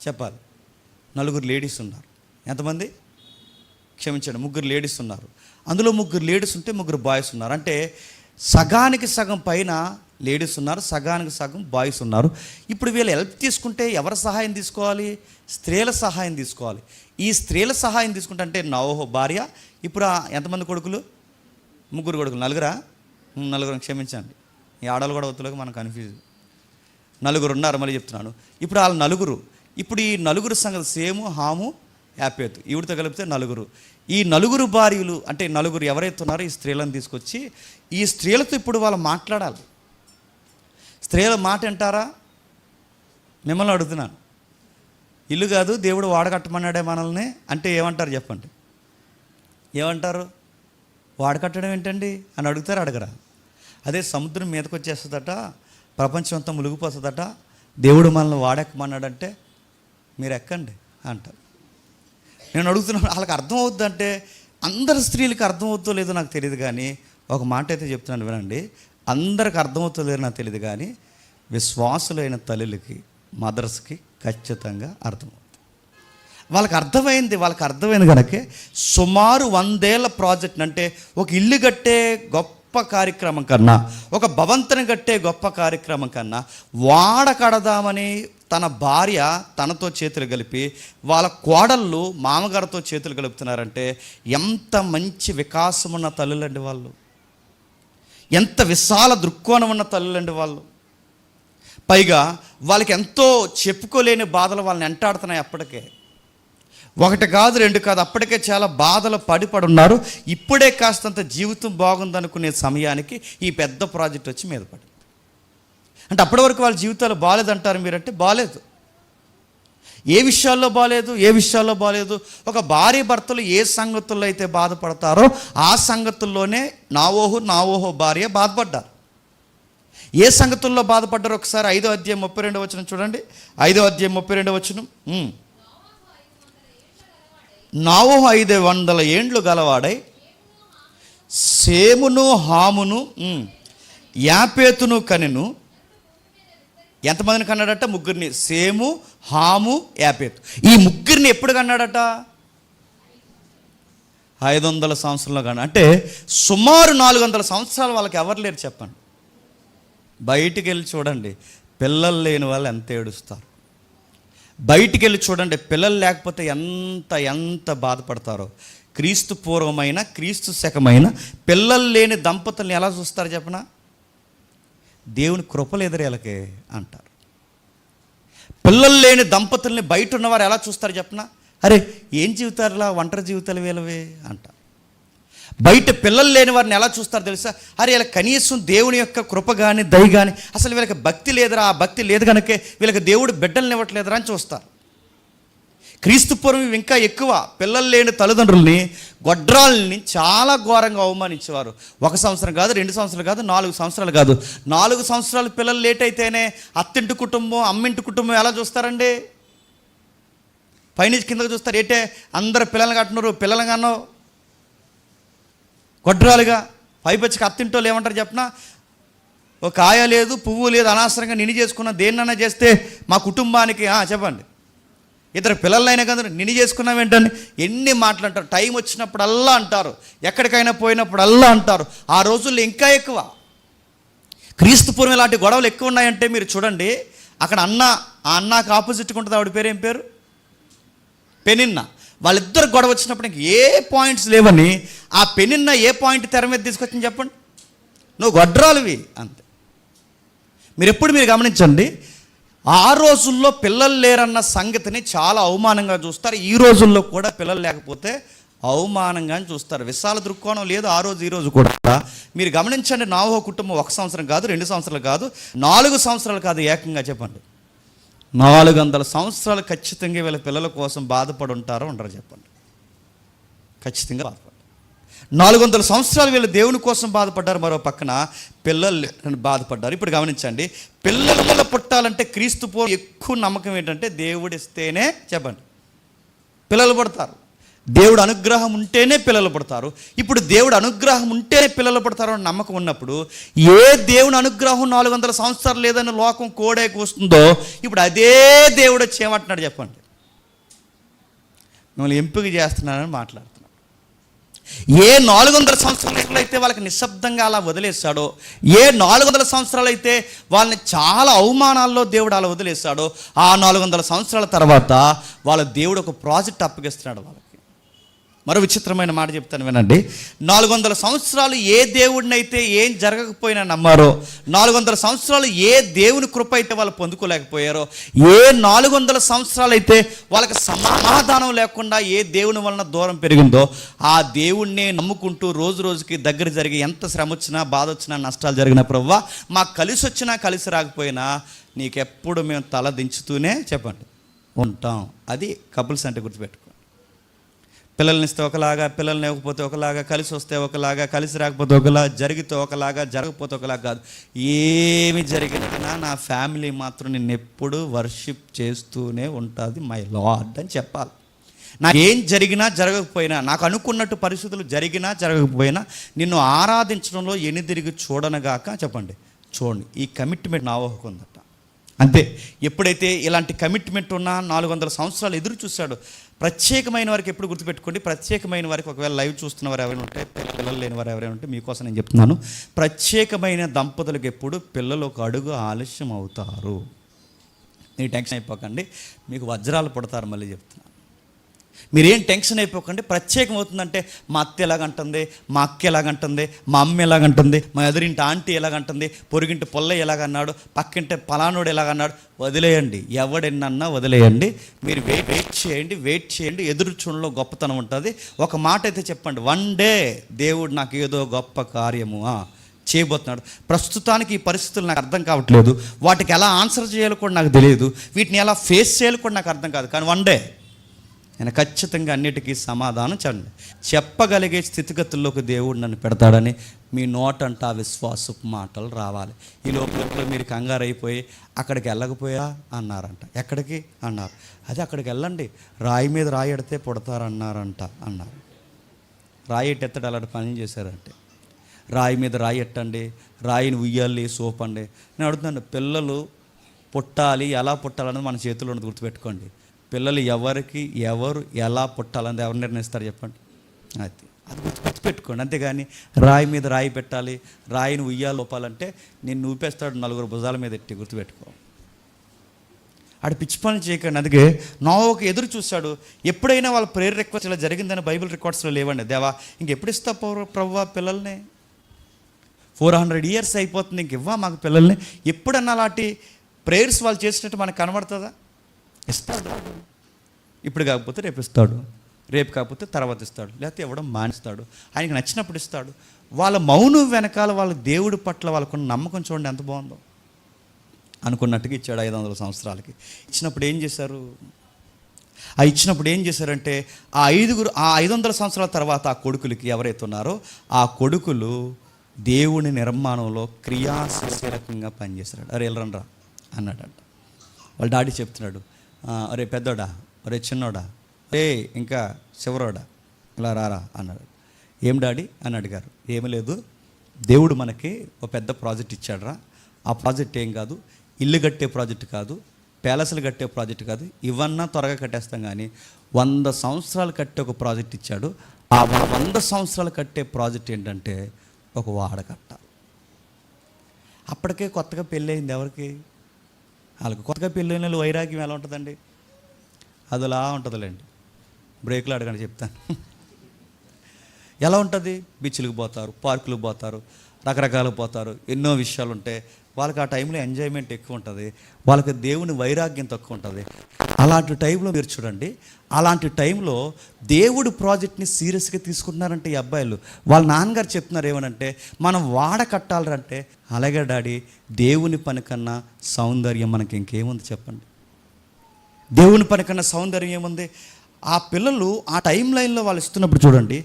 చెప్పాలి? 4 లేడీస్ ఉన్నారు. ఎంతమంది? క్షమించండి, 3 లేడీస్ ఉన్నారు. అందులో 3 లేడీస్ ఉంటే 3 బాయ్స్ ఉన్నారు. అంటే సగానికి సగం పైన లేడీస్ ఉన్నారు, సగానికి సగం బాయ్స్ ఉన్నారు. ఇప్పుడు వీళ్ళు హెల్ప్ తీసుకుంటే ఎవరి సహాయం తీసుకోవాలి? స్త్రీల సహాయం తీసుకోవాలి. ఈ స్త్రీల సహాయం తీసుకుంటే అంటే నోవహు భార్య. ఇప్పుడు ఎంతమంది కొడుకులు? 3 కొడుకులు. 4 క్షమించండి, ఈ ఆడలు కూడా వద్దులోకి మనం కన్ఫ్యూజ్. 4 ఉన్నారు, మళ్ళీ చెప్తున్నాను. ఇప్పుడు వాళ్ళు 4. ఇప్పుడు ఈ 4 సంగతి సేము, హాము, యాపేతు, ఈవిడితో కలిపితే 4. ఈ 4 భార్యలు అంటే 4 ఎవరైతే ఉన్నారో ఈ స్త్రీలను తీసుకొచ్చి ఈ స్త్రీలతో ఇప్పుడు వాళ్ళు మాట్లాడాలి. స్త్రీల మాట వింటారా? మిమ్మల్ని అడుగుతున్నాను. ఇల్లు కాదు దేవుడు వాడకట్టమన్నాడే మనల్ని అంటే ఏమంటారు చెప్పండి? ఏమంటారు? వాడకట్టడం ఏంటండి అని అడుగుతారు, అడగరా? అదే సముద్రం మీదకి వచ్చేస్తుందట, ప్రపంచం అంతా మునిగిపోతుందట, దేవుడు మనల్ని వాడెక్కమన్నాడంటే మీరు ఎక్కండి అంటారు. నేను అడుగుతున్నాను, వాళ్ళకి అర్థమవుద్ది అంటే అందరి స్త్రీలకి అర్థమవుతుందో లేదో నాకు తెలియదు, కానీ ఒక మాట అయితే చెప్తున్నాను వినండి. అందరికి అర్థమవుతుందో లేదో నాకు తెలియదు, కానీ విశ్వాసులైన తల్లులకి, మదర్స్కి ఖచ్చితంగా అర్థమవుతుంది. వాళ్ళకి అర్థమైంది కనుక సుమారు 100 ఏళ్ల ప్రాజెక్ట్ అంటే ఒక ఇల్లు కట్టే గొప్ప కార్యక్రమం కన్నా, ఒక భవంతిని కట్టే గొప్ప కార్యక్రమం కన్నా వాడ కడదామని తన భార్య తనతో చేతులు కలిపి వాళ్ళ కోడళ్ళు మామగారితో చేతులు కలుపుతున్నారంటే ఎంత మంచి వికాసం ఉన్న తల్లులండి వాళ్ళు, ఎంత విశాల దృక్కోణం ఉన్న తల్లులండి వాళ్ళు. పైగా వాళ్ళకి ఎంతో చెప్పుకోలేని బాధలు వాళ్ళని వెంటాడుతున్నాయి. అప్పటికే 1 కాదు 2 కాదు, అప్పటికే చాలా బాధలు పడి ఉన్నారు. ఇప్పుడే కాస్తంత జీవితం బాగుందనుకునే సమయానికి ఈ పెద్ద ప్రాజెక్ట్ వచ్చి మీద పడింది. అంటే అప్పటి వరకు వాళ్ళ జీవితాలు బాగాలేదంటారు మీరంటే బాగాలేదు. ఏ విషయాల్లో బాగాలేదు? ఒక భార్య భర్తలు ఏ సంగతుల్లో అయితే బాధపడతారో ఆ సంగతుల్లోనే నోవహు భార్య బాధపడ్డారు. ఏ సంగతుల్లో బాధపడ్డారో ఒకసారి 5వ అధ్యాయం 32వ వచనం చూడండి. 5వ అధ్యాయం 32వ వచనం. నోవహు 500 ఏండ్లు గలవాడై సేమును, హామును, యాపేతును కనెను. ఎంతమందిని కన్నాడట? 3. సేము, హాము, యాపేతు. ఈ 3 ఎప్పుడు కన్నాడట? 500 సంవత్సరంలో కన్నా. అంటే సుమారు 400 సంవత్సరాలు వాళ్ళకి ఎవరు లేరు చెప్పండి. బయటికి వెళ్ళి చూడండి, పిల్లలు లేని వాళ్ళు ఎంత ఏడుస్తారు. బయటికి వెళ్ళి చూడండి, పిల్లలు లేకపోతే ఎంత బాధపడతారో. క్రీస్తు పూర్వమైన, క్రీస్తు శకమైన పిల్లలు లేని దంపతుల్ని ఎలా చూస్తారు చెప్పనా? దేవుని కృపలు ఎదురేలకే అంటారు. పిల్లలు లేని దంపతుల్ని బయట ఉన్నవారు ఎలా చూస్తారు చెప్పనా? అరే ఏం జీవితారులా, ఒంటరి జీవితాలు వీళ్ళవే అంటారు. బయట పిల్లలు లేని వారిని ఎలా చూస్తారు తెలుసా? అరే వీళ్ళకి కనీసం దేవుని యొక్క కృప కానీ, దయ కానీ, అసలు వీళ్ళకి భక్తి లేదురా, ఆ భక్తి లేదు కనుకే వీళ్ళకి దేవుడు బిడ్డల్ని ఇవ్వట్లేదురా అని చూస్తారు. క్రీస్తు పూర్వం ఇంకా ఎక్కువ పిల్లలు లేని తల్లిదండ్రుల్ని, గొడ్రాలని చాలా ఘోరంగా అవమానించేవారు. 1 సంవత్సరం కాదు, 2 సంవత్సరాలు కాదు, 4 సంవత్సరాలు కాదు. 4 సంవత్సరాలు పిల్లలు లేట్ అయితేనే అత్తింటి కుటుంబం, అమ్మింటి కుటుంబం ఎలా చూస్తారండి? పైనుంచి కిందకు చూస్తారు. ఏంటే అందరు పిల్లలు కట్టున్నారు, పిల్లలు కన్నావు గొడ్రాలుగా. పైపచ్చికి అత్తింటోళ్ళు ఏమంటారు చెప్పనా? ఒక కాయ లేదు, పువ్వు లేదు, అనవసరంగా నిన్ను చేసుకున్న దేన్నైనా చేస్తే మా కుటుంబానికి చెప్పండి. 2 పిల్లలైనా కదా నిన్ను చేసుకున్నాం ఏంటని ఎన్ని మాటలు అంటారు. టైం వచ్చినప్పుడల్లా అంటారు, ఎక్కడికైనా పోయినప్పుడల్లా అంటారు. ఆ రోజుల్లో ఇంకా ఎక్కువ. క్రీస్తు పూర్వం ఇలాంటి గొడవలు ఎక్కువ ఉన్నాయంటే మీరు చూడండి. అక్కడ ఆ అన్నకు ఆపోజిట్గా ఉంటుంది, ఆవిడ పేరు ఏం పేరు? పెనిన్న. వాళ్ళిద్దరు గొడవ వచ్చినప్పుడు ఇంక ఏ పాయింట్స్ లేవని ఆ పెనిన్న ఏ పాయింట్ తెర మీద తీసుకొచ్చింది చెప్పండి? నువ్వు గొడ్రాలువి అంతే. మీరు గమనించండి, ఆ రోజుల్లో పిల్లలు లేరన్న సంగతిని చాలా అవమానంగా చూస్తారు. ఈ రోజుల్లో కూడా పిల్లలు లేకపోతే అవమానంగానే చూస్తారు. విశాల దృక్కోణం లేదు ఆ రోజు ఈ రోజు కూడా. మీరు గమనించండి, నోవహు కుటుంబం 1 సంవత్సరం కాదు, 2 సంవత్సరాలు కాదు, 4 సంవత్సరాలు కాదు, ఏకంగా చెప్పండి 400 సంవత్సరాలు ఖచ్చితంగా వీళ్ళ పిల్లల కోసం బాధపడి ఉంటారో ఉండరు చెప్పండి? ఖచ్చితంగా బాధపడ్డారు. 400 సంవత్సరాలు వీళ్ళు దేవుని కోసం బాధపడ్డారు, మరో పక్కన పిల్లలు బాధపడ్డారు. ఇప్పుడు గమనించండి, పిల్లలు పుట్టాలంటే క్రీస్తు ఎక్కువ నమ్మకం ఏంటంటే దేవుడు ఇస్తేనే చెప్పండి పిల్లలు పుడతారు. దేవుడు అనుగ్రహం ఉంటేనే పిల్లలు పుడతారు. ఇప్పుడు దేవుడు అనుగ్రహం ఉంటేనే పిల్లలు పుడతారు అని నమ్మకం ఉన్నప్పుడు ఏ దేవుని అనుగ్రహం 400 సంవత్సరాలు లేదని లోకం కోడే కూస్తుందో ఇప్పుడు అదే దేవుడు వచ్చి ఏమంటున్నాడు చెప్పండి? మిమ్మల్ని ఎంపిక చేస్తున్నానని మాట్లాడుతున్నాడు. ఏ 400 సంవత్సరాలు అయితే వాళ్ళకి నిశ్శబ్దంగా అలా వదిలేస్తాడో, ఏ 400 సంవత్సరాలు అయితే వాళ్ళని చాలా అవమానాల్లో దేవుడు అలా వదిలేస్తాడో, ఆ 400 సంవత్సరాల తర్వాత వాళ్ళ దేవుడు ఒక ప్రాజెక్ట్ అప్పగిస్తున్నాడు వాళ్ళకి. మరో విచిత్రమైన మాట చెప్తాను వినండి. 400 సంవత్సరాలు ఏ దేవుడిని అయితే ఏం జరగకపోయినా నమ్మారో, 400 సంవత్సరాలు ఏ దేవుని కృప అయితే వాళ్ళు పొందుకోలేకపోయారో, ఏ 400 సంవత్సరాలు అయితే వాళ్ళకి సమాధానం లేకుండా ఏ దేవుని వలన దూరం పెరిగిందో, ఆ దేవుణ్ణి నమ్ముకుంటూ రోజు రోజుకి దగ్గర జరిగి ఎంత శ్రమ వచ్చినా, బాధ వచ్చినా, నష్టాలు జరిగిన ప్రభువా మాకు కలిసి వచ్చినా కలిసి రాకపోయినా నీకెప్పుడు మేము తల దించుతూనే చెప్పండి ఉంటాం. అది కపుల్స్ అంటే గుర్తుపెట్టుకో. పిల్లల్ని ఇస్తే ఒకలాగా, పిల్లల్ని ఇవ్వకపోతే ఒకలాగా, కలిసి వస్తే ఒకలాగా, కలిసి రాకపోతే ఒకలా, జరిగితే ఒకలాగా, జరగకపోతే ఒకలాగా కాదు. ఏమి జరిగినా నా ఫ్యామిలీ మాత్రం నిన్ను ఎప్పుడు వర్షిప్ చేస్తూనే ఉంటుంది మై లార్డ్ అని చెప్పాలి. నాకు ఏం జరిగినా జరగకపోయినా, నాకు అనుకున్నట్టు పరిస్థితులు జరిగినా జరగకపోయినా నిన్ను ఆరాధించడంలో ఎనిదిరిగి చూడనగాక చెప్పండి చూడండి. ఈ కమిట్మెంట్ నా ఊహకు ఉందట. అంతే. ఎప్పుడైతే ఇలాంటి కమిట్మెంట్ ఉన్నా 400 సంవత్సరాలు ఎదురు చూశాడు. ప్రత్యేకమైన వారికి ఎప్పుడు గుర్తుపెట్టుకోండి, ప్రత్యేకమైన వారికి ఒకవేళ లైవ్ చూస్తున్న వారు ఎవరైనా ఉంటే, పిల్లలు లేని వారు ఎవరైనా ఉంటే మీకోసం నేను చెప్తున్నాను, ప్రత్యేకమైన దంపతులకు ఎప్పుడు పిల్లలు ఒక అడుగు ఆలస్యం అవుతారు. మీరు టెన్షన్ అయిపోకండి, మీకు వజ్రాలు పుడతారు. మళ్ళీ చెప్తున్నాను, మీరేం టెన్షన్ అయిపోకండి. ప్రత్యేకం అవుతుందంటే మా అత్త ఎలాగంటుంది, మా అక్క ఎలాగంటుంది, మా అమ్మ ఎలాగంటుంది, మా ఎదురింటి ఆంటీ ఎలాగంటుంది, పొరుగింటి పొల్లయ్య ఎలాగన్నాడు, పక్కింటి పలానోడు ఎలాగన్నాడు, వదిలేయండి. ఎవడెన్నన్నా వదిలేయండి. మీరు వెయిట్ చేయండి. ఎదురు చూడలో గొప్పతనం ఉంటుంది. ఒక మాట అయితే చెప్పండి, వన్ డే దేవుడు నాకు ఏదో గొప్ప కార్యము చేయబోతున్నాడు. ప్రస్తుతానికి ఈ పరిస్థితులు నాకు అర్థం కావట్లేదు, వాటికి ఎలా ఆన్సర్ చేయాలో కూడా నాకు తెలియదు, వీటిని ఎలా ఫేస్ చేయాలో కూడా నాకు అర్థం కాదు. కానీ వన్ డే నేను ఖచ్చితంగా అన్నిటికీ సమాధానం చెప్పగలిగే స్థితిగతుల్లోకి దేవుడు నన్ను పెడతాడని మీ నోటంట విశ్వాసపు మాటలు రావాలి. ఈ లోపల మీరు కంగారు అయిపోయి అక్కడికి వెళ్ళకపోయా అన్నారంట. ఎక్కడికి అన్నారు? అదే అక్కడికి వెళ్ళండి, రాయి మీద రాయి ఎడితే పుడతారన్నారంట అన్నారు. రాయి ఎత్తడు అలాంటి పని చేశారంటే, రాయి మీద రాయి ఎట్టండి, రాయిని ఉయ్యాలి సోపండి. నేను అడుగుతున్నాను, పిల్లలు పుట్టాలి, ఎలా పుట్టాలన్నది మన చేతిలో ఉన్నది. గుర్తుపెట్టుకోండి, పిల్లలు ఎవరు ఎలా పుట్టాలన్నది ఎవరు నిర్ణయిస్తారు చెప్పండి? అది గుర్తుపెట్టుకోండి. అంతేగాని రాయి మీద రాయి పెట్టాలి, రాయిని ఉయ్యాలి లోపాలంటే నిన్ను ఊపేస్తాడు 4 భుజాల మీద ఎట్టి. గుర్తుపెట్టుకో, ఆడ పిచ్చి పనులు చేయకండి. అందుకే నోవాహు ఎదురు చూశాడు. ఎప్పుడైనా వాళ్ళ ప్రేయర్ రిక్వెస్ట్ ఇలా జరిగిందని బైబిల్ రికార్డ్స్లో లేవండి. దేవా ఇంకెప్పుడు ఇస్తా ప్రభువా పిల్లల్ని, 400 years అయిపోతుంది, ఇంక ఇవ్వా మాకు పిల్లల్ని. ఎప్పుడన్నా అలాంటి ప్రేయర్స్ వాళ్ళు చేసినట్టు మనకు కనబడుతుందా? ఇస్తాడు. ఇప్పుడు కాకపోతే రేపు ఇస్తాడు, రేపు కాకపోతే తర్వాత ఇస్తాడు, లేకపోతే ఇవ్వడం మానేస్తాడు. ఆయనకి నచ్చినప్పుడు ఇస్తాడు. వాళ్ళ మౌనం వెనకాల వాళ్ళ దేవుడి పట్ల వాళ్ళకున్న నమ్మకం చూడండి ఎంత బాగుందో. అనుకున్నట్టుగా ఇచ్చాడు 500 సంవత్సరాలకి. ఇచ్చినప్పుడు ఏం చేశారంటే ఆ 500 సంవత్సరాల తర్వాత ఆ కొడుకులకి ఎవరైతే ఉన్నారో ఆ కొడుకులు దేవుని నిర్మాణంలో క్రియాశీలకంగా పనిచేశాడు. అరే వెళ్ళరండ్రా అన్నాడంట. వాళ్ళ డాడీ చెప్తున్నాడు, అరే పెద్దోడా, అరే చిన్నోడా, అరే ఇంకా చివరోడా ఇలా రారా అన్నాడు. ఏం డాడీ అని అడిగారు. ఏమీ లేదు, దేవుడు మనకి ఒక పెద్ద ప్రాజెక్ట్ ఇచ్చాడురా. ఆ ప్రాజెక్ట్ ఏం కాదు, ఇల్లు కట్టే ప్రాజెక్ట్ కాదు, ప్యాలెస్లు కట్టే ప్రాజెక్ట్ కాదు, ఇవన్నా త్వరగా కట్టేస్తాం, కానీ 100 సంవత్సరాలు కట్టే ఒక ప్రాజెక్ట్ ఇచ్చాడు. ఆ 100 సంవత్సరాలు కట్టే ప్రాజెక్ట్ ఏంటంటే ఒక వాడ కట్టాలి. అప్పటికే కొత్తగా పెళ్ళయింది ఎవరికి? వాళ్ళకి కొత్తగా పెళ్ళైన వాళ్ళు వైరాగ్యం ఎలా ఉంటుందండి? అదిలా ఉంటుందిలేండి. బ్రేక్లో అడగండి చెప్తాను. ఎలా ఉంటుంది? బీచ్లకు పోతారు, పార్కులకు పోతారు, రకరకాలు పోతారు, ఎన్నో విషయాలు ఉంటాయి. వాళ్ళకి ఆ టైంలో ఎంజాయ్మెంట్ ఎక్కువ ఉంటుంది, వాళ్ళకి దేవుని వైరాగ్యం తక్కువ ఉంటుంది. అలాంటి టైంలో మీరు చూడండి, అలాంటి టైంలో దేవుడు ప్రాజెక్ట్ని సీరియస్గా తీసుకుంటున్నారంటే ఈ అబ్బాయిలు. వాళ్ళ నాన్నగారు చెప్తున్నారు ఏమనంటే, మనం వాడ కట్టాలంటే, అలాగే డాడీ దేవుని పని కన్నా సౌందర్యం మనకి ఇంకేముంది చెప్పండి? దేవుని పని కన్నా సౌందర్యం ఏముంది? ఆ పిల్లలు ఆ టైం లైన్లో వాళ్ళు ఇస్తున్నప్పుడు చూడండి,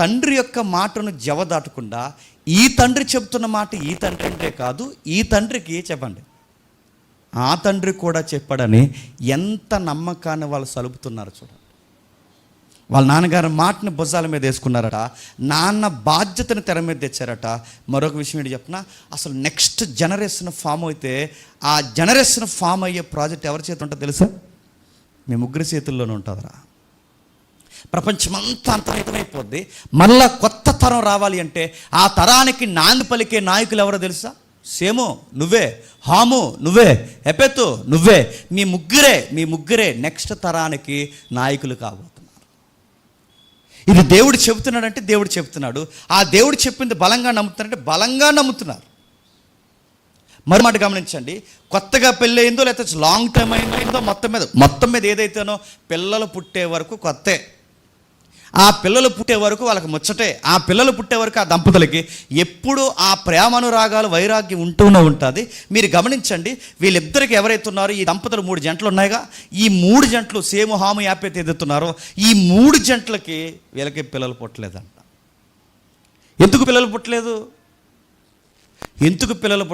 తండ్రి యొక్క మాటను జవదాటకుండా ఈ తండ్రి చెప్తున్న మాట ఈ తండ్రి అంటే కాదు, ఈ తండ్రికి చెప్పండి ఆ తండ్రి కూడా చెప్పాడని ఎంత నమ్మకాన్ని వాళ్ళు సలుపుతున్నారు చూడండి. వాళ్ళ నాన్నగారి మాటని భుజాల మీద వేసుకున్నారట, నాన్న బాధ్యతను తెర మీద తెచ్చారట. మరొక విషయం ఏంటి చెప్పిన, అసలు నెక్స్ట్ జనరేషన్ ఫామ్ అయితే ఆ జనరేషన్ ఫామ్ అయ్యే ప్రాజెక్ట్ ఎవరి చేతి ఉంటుందో తెలుసా? మీ ముగ్గురి చేతుల్లోనే ఉంటుందిరా. ప్రపంచమంతా అంతమైపోద్ది. మళ్ళా కొత్త తరం రావాలి అంటే ఆ తరానికి నాంది పలికే నాయకులు ఎవరో తెలుసా? సేము నువ్వే, హాము నువ్వే, ఎపెతు నువ్వే. మీ ముగ్గురే నెక్స్ట్ తరానికి నాయకులు కాబోతున్నారు. ఇది దేవుడు చెబుతున్నాడంటే దేవుడు చెబుతున్నాడు. ఆ దేవుడు చెప్పింది బలంగా నమ్ముతున్నారంటే బలంగా నమ్ముతున్నారు. మరి మాట గమనించండి, కొత్తగా పెళ్ళి అయిందో లేకపోతే లాంగ్ టైం అయిందో మొత్తం మీద ఏదైతేనో పిల్లలు పుట్టే వరకు కొత్తే. ఆ పిల్లలు పుట్టే వరకు వాళ్ళకి ముచ్చటే. ఆ పిల్లలు పుట్టే వరకు ఆ దంపతులకి ఎప్పుడు ఆ ప్రేమానురాగాలు వైరాగ్యం ఉంటూనే ఉంటుంది. మీరు గమనించండి, వీళ్ళిద్దరికి ఎవరైతే ఉన్నారో ఈ దంపతులు 3 జంటలు ఉన్నాయిగా, ఈ 3 జంటలు సేము హాము యాపెతు ఎదుగుతున్నారో ఈ 3 జంటలకి వీళ్ళకి పిల్లలు పుట్టలేదంట. ఎందుకు పిల్లలు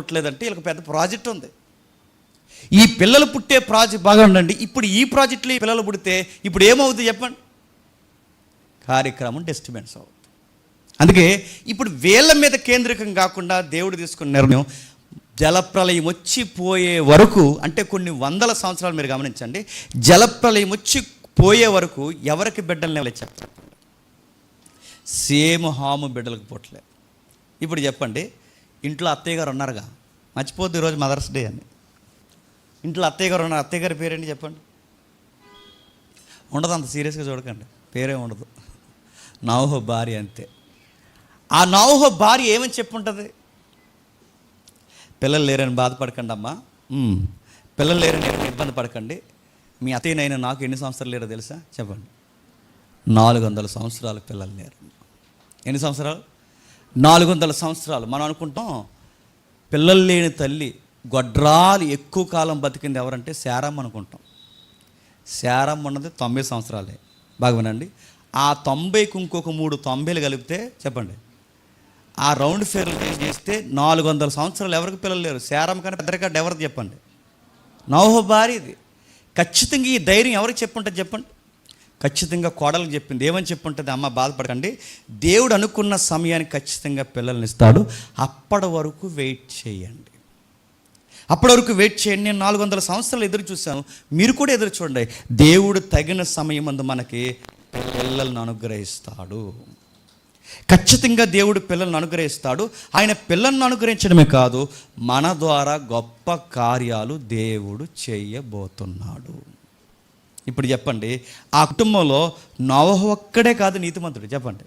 పుట్టలేదంటే వీళ్ళకి పెద్ద ప్రాజెక్ట్ ఉంది. ఈ పిల్లలు పుట్టే ప్రాజెక్ట్ బాగా ఉండండి. ఇప్పుడు ఈ ప్రాజెక్టులో ఈ పిల్లలు పుడితే ఇప్పుడు ఏమవుతుంది చెప్పండి? కార్యక్రమం డిస్టర్బెన్స్ అవుతుంది. అందుకే ఇప్పుడు వీళ్ళ మీద కేంద్రీకం కాకుండా దేవుడు తీసుకున్న నిర్ణయం, జలప్రలయం వచ్చి పోయే వరకు, అంటే కొన్ని వందల సంవత్సరాలు మీరు గమనించండి, జలప్రలయం వచ్చి పోయే వరకు ఎవరికి బిడ్డలు చెప్తారు? సేమ్ హాము బిడ్డలకు పుట్టలేదు. ఇప్పుడు చెప్పండి, ఇంట్లో అత్తయ్య గారు ఉన్నారుగా, మర్చిపోద్దు ఈరోజు మదర్స్ డే అని. ఇంట్లో అత్తయ్య గారు ఉన్నారు, అత్తయ్య గారి పేరేంటి చెప్పండి? ఉండదు, అంత సీరియస్గా చూడకండి, పేరే ఉండదు. నోవహు భార్య అంతే. ఆ నోవహు భార్య ఏమని చెప్పుంటుంది? పిల్లలు లేరని బాధపడకండి అమ్మా, పిల్లలు లేరని ఇబ్బంది పడకండి. మీ అత్తయ్యనైనా నాకు ఎన్ని సంవత్సరాలు లేరో తెలుసా? చెప్పండి. 400 సంవత్సరాలు పిల్లలు లేరు. ఎన్ని సంవత్సరాలు? 400 సంవత్సరాలు. మనం అనుకుంటాం పిల్లలు లేని తల్లి గొడ్రాలు ఎక్కువ కాలం బతికింది ఎవరంటే శారమ్మ అనుకుంటాం. శారమ్మ ఉన్నది 90 సంవత్సరాలే. బాగా వినండి, ఆ 90కి ఇంకొక 3 90లు కలిపితే చెప్పండి, ఆ రౌండ్ ఫేర్లు చేస్తే 400 సంవత్సరాలు ఎవరికి పిల్లలు లేరు. శారమ్మ కానీ పెద్దరికాడు ఎవరికి చెప్పండి? నోవహు భార్య. ఇది ఖచ్చితంగా ఈ ధైర్యం ఎవరికి చెప్పుంటుంది చెప్పండి? ఖచ్చితంగా కోడలకు చెప్పింది. ఏమని చెప్పుంటుంది? అమ్మ బాధపడకండి, దేవుడు అనుకున్న సమయానికి ఖచ్చితంగా పిల్లల్ని ఇస్తాడు, అప్పటి వరకు వెయిట్ చేయండి. నేను 400 సంవత్సరాలు ఎదురు చూశాను, మీరు కూడా ఎదురు చూడండి. దేవుడు తగిన సమయం అందు మనకి పిల్లలను అనుగ్రహిస్తాడు. ఖచ్చితంగా దేవుడు పిల్లలను అనుగ్రహిస్తాడు. ఆయన పిల్లలను అనుగ్రహించడమే కాదు, మన ద్వారా గొప్ప కార్యాలు దేవుడు చేయబోతున్నాడు. ఇప్పుడు చెప్పండి, ఆ కుటుంబంలో నోవహు ఒక్కడే కాదు నీతిమంతుడు. చెప్పండి,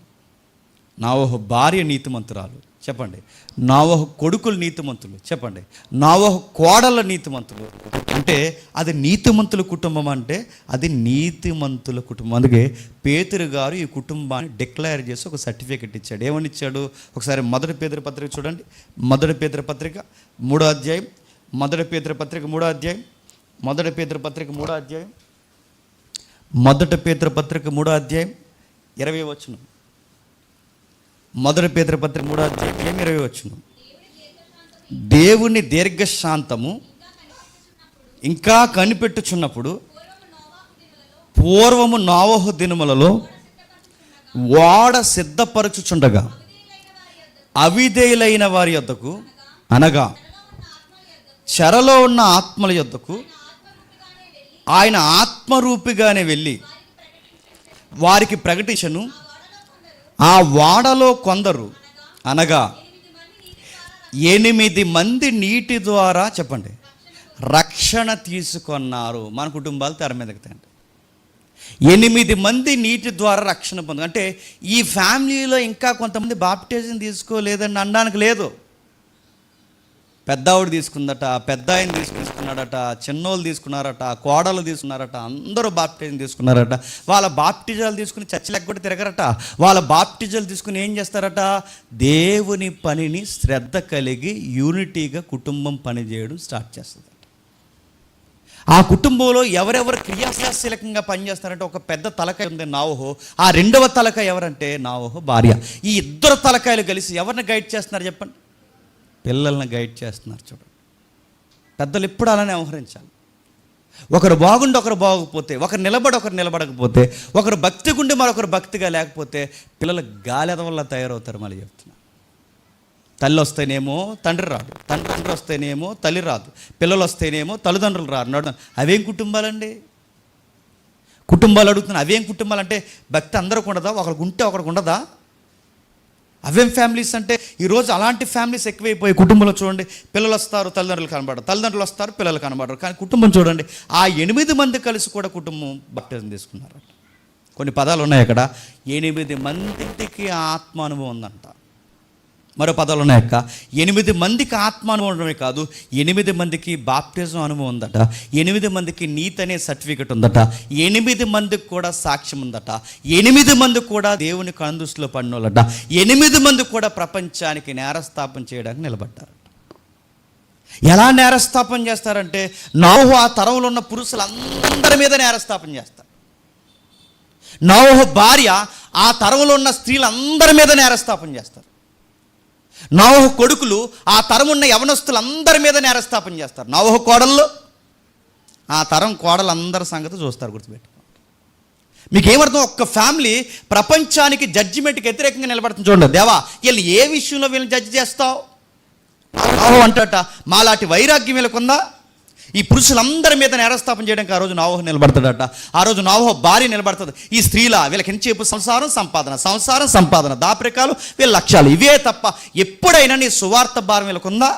నోవహు భార్య నీతిమంతురాలు. చెప్పండి, నోవహు కొడుకులు నీతిమంతులు. చెప్పండి, నోవహు కోడళ్ళ నీతిమంతులు. అంటే అది నీతిమంతుల కుటుంబం, అంటే అది నీతిమంతుల కుటుంబం. అందుకే పేతురు గారు ఈ కుటుంబాన్ని డిక్లేర్ చేసి ఒక సర్టిఫికెట్ ఇచ్చాడు. ఏమని ఇచ్చాడు? ఒకసారి మొదటి పేతురు పత్రిక చూడండి. మొదటి పేతురు పత్రిక 3వ అధ్యాయం. మొదటి పేతురు పత్రిక 3వ అధ్యాయం. మొదటి పేతురు పత్రిక 3వ అధ్యాయం. మొదటి పేతురు పత్రిక 3వ అధ్యాయం 20వ వచనం. మొదటి పేతురు పత్రిక 3వ అధ్యాయం 20వ వచనం. దేవుని దీర్ఘశాంతము ఇంకా కనిపెట్టుచున్నప్పుడు పూర్వము నోవహు దినములలో ఓడ సిద్ధపరచుచుండగా అవిధేయులైన వారి యొద్దకు, అనగా చెరలో ఉన్న ఆత్మల యొద్దకు ఆయన ఆత్మరూపిగానే వెళ్ళి వారికి ప్రకటించను. ఆ వాడలో కొందరు, అనగా 8 మంది నీటి ద్వారా చెప్పండి రక్షణ తీసుకున్నారు. మన కుటుంబాలు తెర మీదకి తండి. 8 మంది నీటి ద్వారా రక్షణ పొందు. అంటే ఈ ఫ్యామిలీలో ఇంకా కొంతమంది బాప్టిజం తీసుకోలేదని అనడానికి లేదు. పెద్దావిడ తీసుకుందట, పెద్ద ఆయన తీసుకున్నాడట, చిన్నోళ్ళు తీసుకున్నారట, కోడలు తీసుకున్నారట, అందరూ బాప్టిజం తీసుకున్నారట. వాళ్ళ బాప్టిజాలు తీసుకుని చర్చిలకు కూడా తిరగరట. వాళ్ళ బాప్టిజాలు తీసుకుని ఏం చేస్తారట? దేవుని పనిని శ్రద్ధ కలిగి యూనిటీగా కుటుంబం పనిచేయడం స్టార్ట్ చేస్తుంది. ఆ కుటుంబంలో ఎవరెవరు క్రియాశీలకంగా పనిచేస్తారంటే ఒక పెద్ద తలకాయ ఉంది నోవహు. ఆ 2వ తలకాయ ఎవరంటే నోవహు భార్య. ఈ 2 తలకాయలు కలిసి ఎవరిని గైడ్ చేస్తున్నారు చెప్పండి? పిల్లల్ని గైడ్ చేస్తున్నారు. చూడండి, పెద్దలు ఎప్పుడు అలానే వ్యవహరించాలి. ఒకరు బాగుండి ఒకరు బాగోకపోతే, ఒకరు నిలబడి ఒకరు నిలబడకపోతే, ఒకరు భక్తి గుండి మరొకరు భక్తిగా లేకపోతే పిల్లలు గాలిద వల్ల తయారవుతారు. మళ్ళీ చెప్తున్నా, తల్లి వస్తేనేమో తండ్రి రాదు, తండ్రి వస్తేనేమో తల్లి రాదు, పిల్లలు వస్తేనేమో తల్లిదండ్రులు రారు. నడు అవేం కుటుంబాలండి? కుటుంబాలు అడుగుతున్నా, అవేం కుటుంబాలు అంటే భక్తి అందరికి ఉండదా? ఒకరికి ఉంటే ఒకరికి ఉండదా? అవేం ఫ్యామిలీస్ అంటే ఈరోజు అలాంటి ఫ్యామిలీస్ ఎక్కువైపోయి కుటుంబంలో చూడండి, పిల్లలు వస్తారు తల్లిదండ్రులు కనబడరు, తల్లిదండ్రులు వస్తారు పిల్లలు కనబడరు, కానీ కుటుంబం చూడండి ఆ 8 మంది కలిసి కూడా కుటుంబం బాప్టిజం తీసుకున్నారు. కొన్ని పదాలు ఉన్నాయి అక్కడ, 8 మందికి ఆత్మ అనుభవం ఉందంట. మరో పదాలు ఉన్నాయి అక్క, 8 మందికి ఆత్మానుభవం ఉండడమే కాదు, 8 మందికి బాప్టిజం అనుభవం ఉందట, 8 మందికి నీతి అనే సర్టిఫికెట్ ఉందట, 8 మందికి కూడా సాక్ష్యం ఉందట, 8 మంది కూడా దేవుని కనుదృష్టిలో పడినోళ్ళట, 8 మంది కూడా ప్రపంచానికి నేరస్థాపన చేయడానికి నిలబడ్డారు. ఎలా నేరస్థాపన చేస్తారంటే, నోహు ఆ తరంలో ఉన్న పురుషులందరి మీద నేరస్థాపన చేస్తారు. నోహు భార్య ఆ తరంలో ఉన్న స్త్రీలందరి మీద నేరస్థాపన చేస్తారు. నోహు కొడుకులు ఆ తరం ఉన్న యవనస్తులందరి మీద నేరస్థాపన చేస్తారు. నోహు కోడళ్ళు ఆ తరం కోడలందరి సంగతి చూస్తారు. గుర్తుపెట్టుకోండి. మీకు ఏమర్థం? ఒక్క ఫ్యామిలీ ప్రపంచానికి జడ్జిమెంట్కి వ్యతిరేకంగా నిలబడుతుంది. చూడండి, దేవా వీళ్ళు ఏ విషయంలో వీళ్ళని జడ్జి చేస్తావు? నోహు అంటట, మాలాంటి వైరాగ్యం వీళ్ళకుందా? ఈ పురుషులందరి మీద నేరస్థాపన చేయడానికి ఆ రోజు నోహు నిలబడతాడట. ఆ రోజు నోహు భార్య నిలబడుతుంది. ఈ స్త్రీల వీళ్ళకి ఎంతసేపు సంసారం సంపాదన దాపరికాలు వీళ్ళ లక్ష్యాలు ఇవే తప్ప ఎప్పుడైనా నీ సువార్త భారం వీళ్ళకుందా?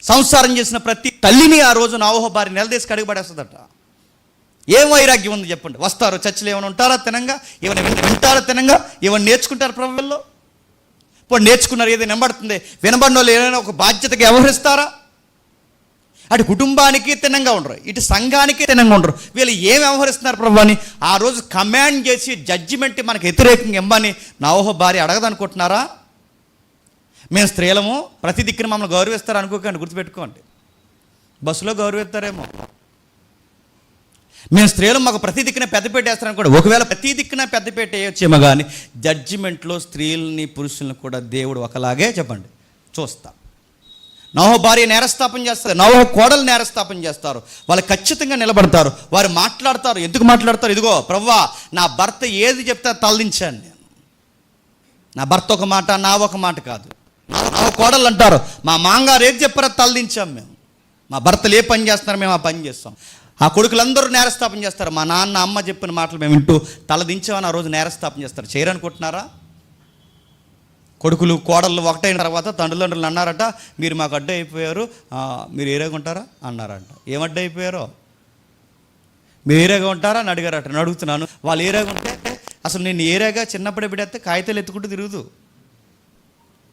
సంసారం చేసిన ప్రతి తల్లిని ఆ రోజు నోహు భార్య నిలదీసి కడిగిపడేస్తుందట. ఏం వైరాగ్యం ఉంది చెప్పండి? వస్తారు చర్చిలో, ఏమైనా ఉంటారా తినంగా, ఏమైనా వింటారా తినంగా, ఏమైనా నేర్చుకుంటారు ప్రభువుల్లో? ఇప్పుడు నేర్చుకున్నారు, ఏదో వినబడుతుంది, వినబడిన వాళ్ళు ఏదైనా ఒక బాధ్యతగా వ్యవహరిస్తారా? అటు కుటుంబానికి తినంగా ఉండరు, ఇటు సంఘానికి తినంగా ఉండరు. వీళ్ళు ఏం వ్యవహరిస్తున్నారు ప్రభు అని ఆ రోజు కమాండ్ చేసి జడ్జిమెంట్ మనకు వ్యతిరేకంగా ఇమ్మని నోహు భార్య అడగదనుకుంటున్నారా? మేము స్త్రీలము ప్రతి దిక్కున మమ్మల్ని గౌరవిస్తారు అనుకోకండి, గుర్తుపెట్టుకోండి. బస్సులో గౌరవిస్తారేమో, మేము స్త్రీలు మాకు ప్రతి దిక్కున పెద్దపేట వేస్తారనుకోండి. ఒకవేళ ప్రతి దిక్కున పెద్దపేట వేయొచ్చేమో, కానీ జడ్జిమెంట్లో స్త్రీలని పురుషులను కూడా దేవుడు ఒకలాగే చెప్పండి చూస్తా. నోహు భార్య నేరస్థాపన చేస్తారు, నోహు కోడలు నేరస్థాపన చేస్తారు. వాళ్ళు ఖచ్చితంగా నిలబడతారు, వారు మాట్లాడతారు. ఎందుకు మాట్లాడతారు? ఇదిగో ప్రభువా, నా భర్త ఏది చెప్తే తలదించాను నేను. నా భర్త ఒక మాట, నా ఒక మాట కాదు. నా కోడలు అంటారు, మా మాంగారు ఏది చెప్పారో తలదించాం మేము. మా భర్తలు ఏ పని చేస్తున్నారు మేము ఆ పని చేస్తాం. ఆ కొడుకులందరూ నేరస్థాపన చేస్తారు. మా నాన్న అమ్మ చెప్పిన మాటలు మేము వింటూ తలదించామని ఆ రోజు నేరస్థాపన చేస్తారు. చేయరనుకుంటున్నారా? కొడుకులు కోడళ్ళు ఒకటైన తర్వాత తండ్రులు అన్నారట, మీరు మాకు అడ్డు అయిపోయారు, మీరు ఏరేగా ఉంటారా అన్నారంట. ఏమడ్డు అయిపోయారో? మీరు ఏరేగా ఉంటారా అని అడిగారట. నేను అడుగుతున్నాను, వాళ్ళు ఏరేగా ఉంటే అసలు నేను ఏరేగా చిన్నప్పుడే బిడేస్తే కాగితాలు ఎత్తుకుంటూ తిరుగుతూ,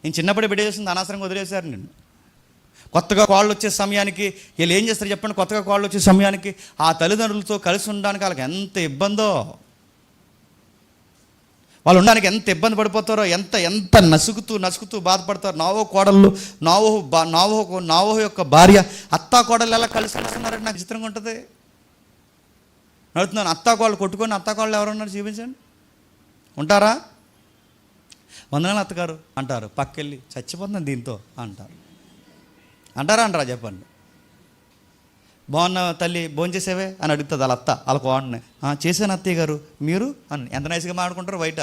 నేను చిన్నప్పుడే బిడేసింది అనవసరంగా వదిలేశారు. నేను కొత్తగా కోళ్ళు వచ్చే సమయానికి వీళ్ళు ఏం చేస్తారు చెప్పండి? కొత్తగా కోళ్ళు వచ్చే సమయానికి ఆ తల్లిదండ్రులతో కలిసి ఉండడానికి వాళ్ళకి ఎంత ఇబ్బందో, వాళ్ళు ఉండడానికి ఎంత ఇబ్బంది పడిపోతారో, ఎంత నసుకుతూ బాధపడతారు. నోహు కోడళ్ళు, నోహు యొక్క భార్య, అత్తా కోడళ్ళు ఎలా కలిసి వస్తున్నారంటే నాకు చిత్రంగా ఉంటుంది. నడుతున్నాను, అత్తా కోళ్ళు కొట్టుకొని అత్తా కోళ్ళు ఎవరున్నారు చూపించండి, ఉంటారా? వందనాలు అత్తగారు అంటారు, పక్కెళ్ళి చచ్చిపోతున్నాను దీంతో అంటారా చెప్పండి. బాగున్న తల్లి భోంచేసేవే అని అడుగుతుంది వాళ్ళ అత్త వాళ్ళ కోడని. చేశాను అత్తయ్య గారు, మీరు అని ఎంత నైస్గా మాట్లాడుకుంటారు బయట.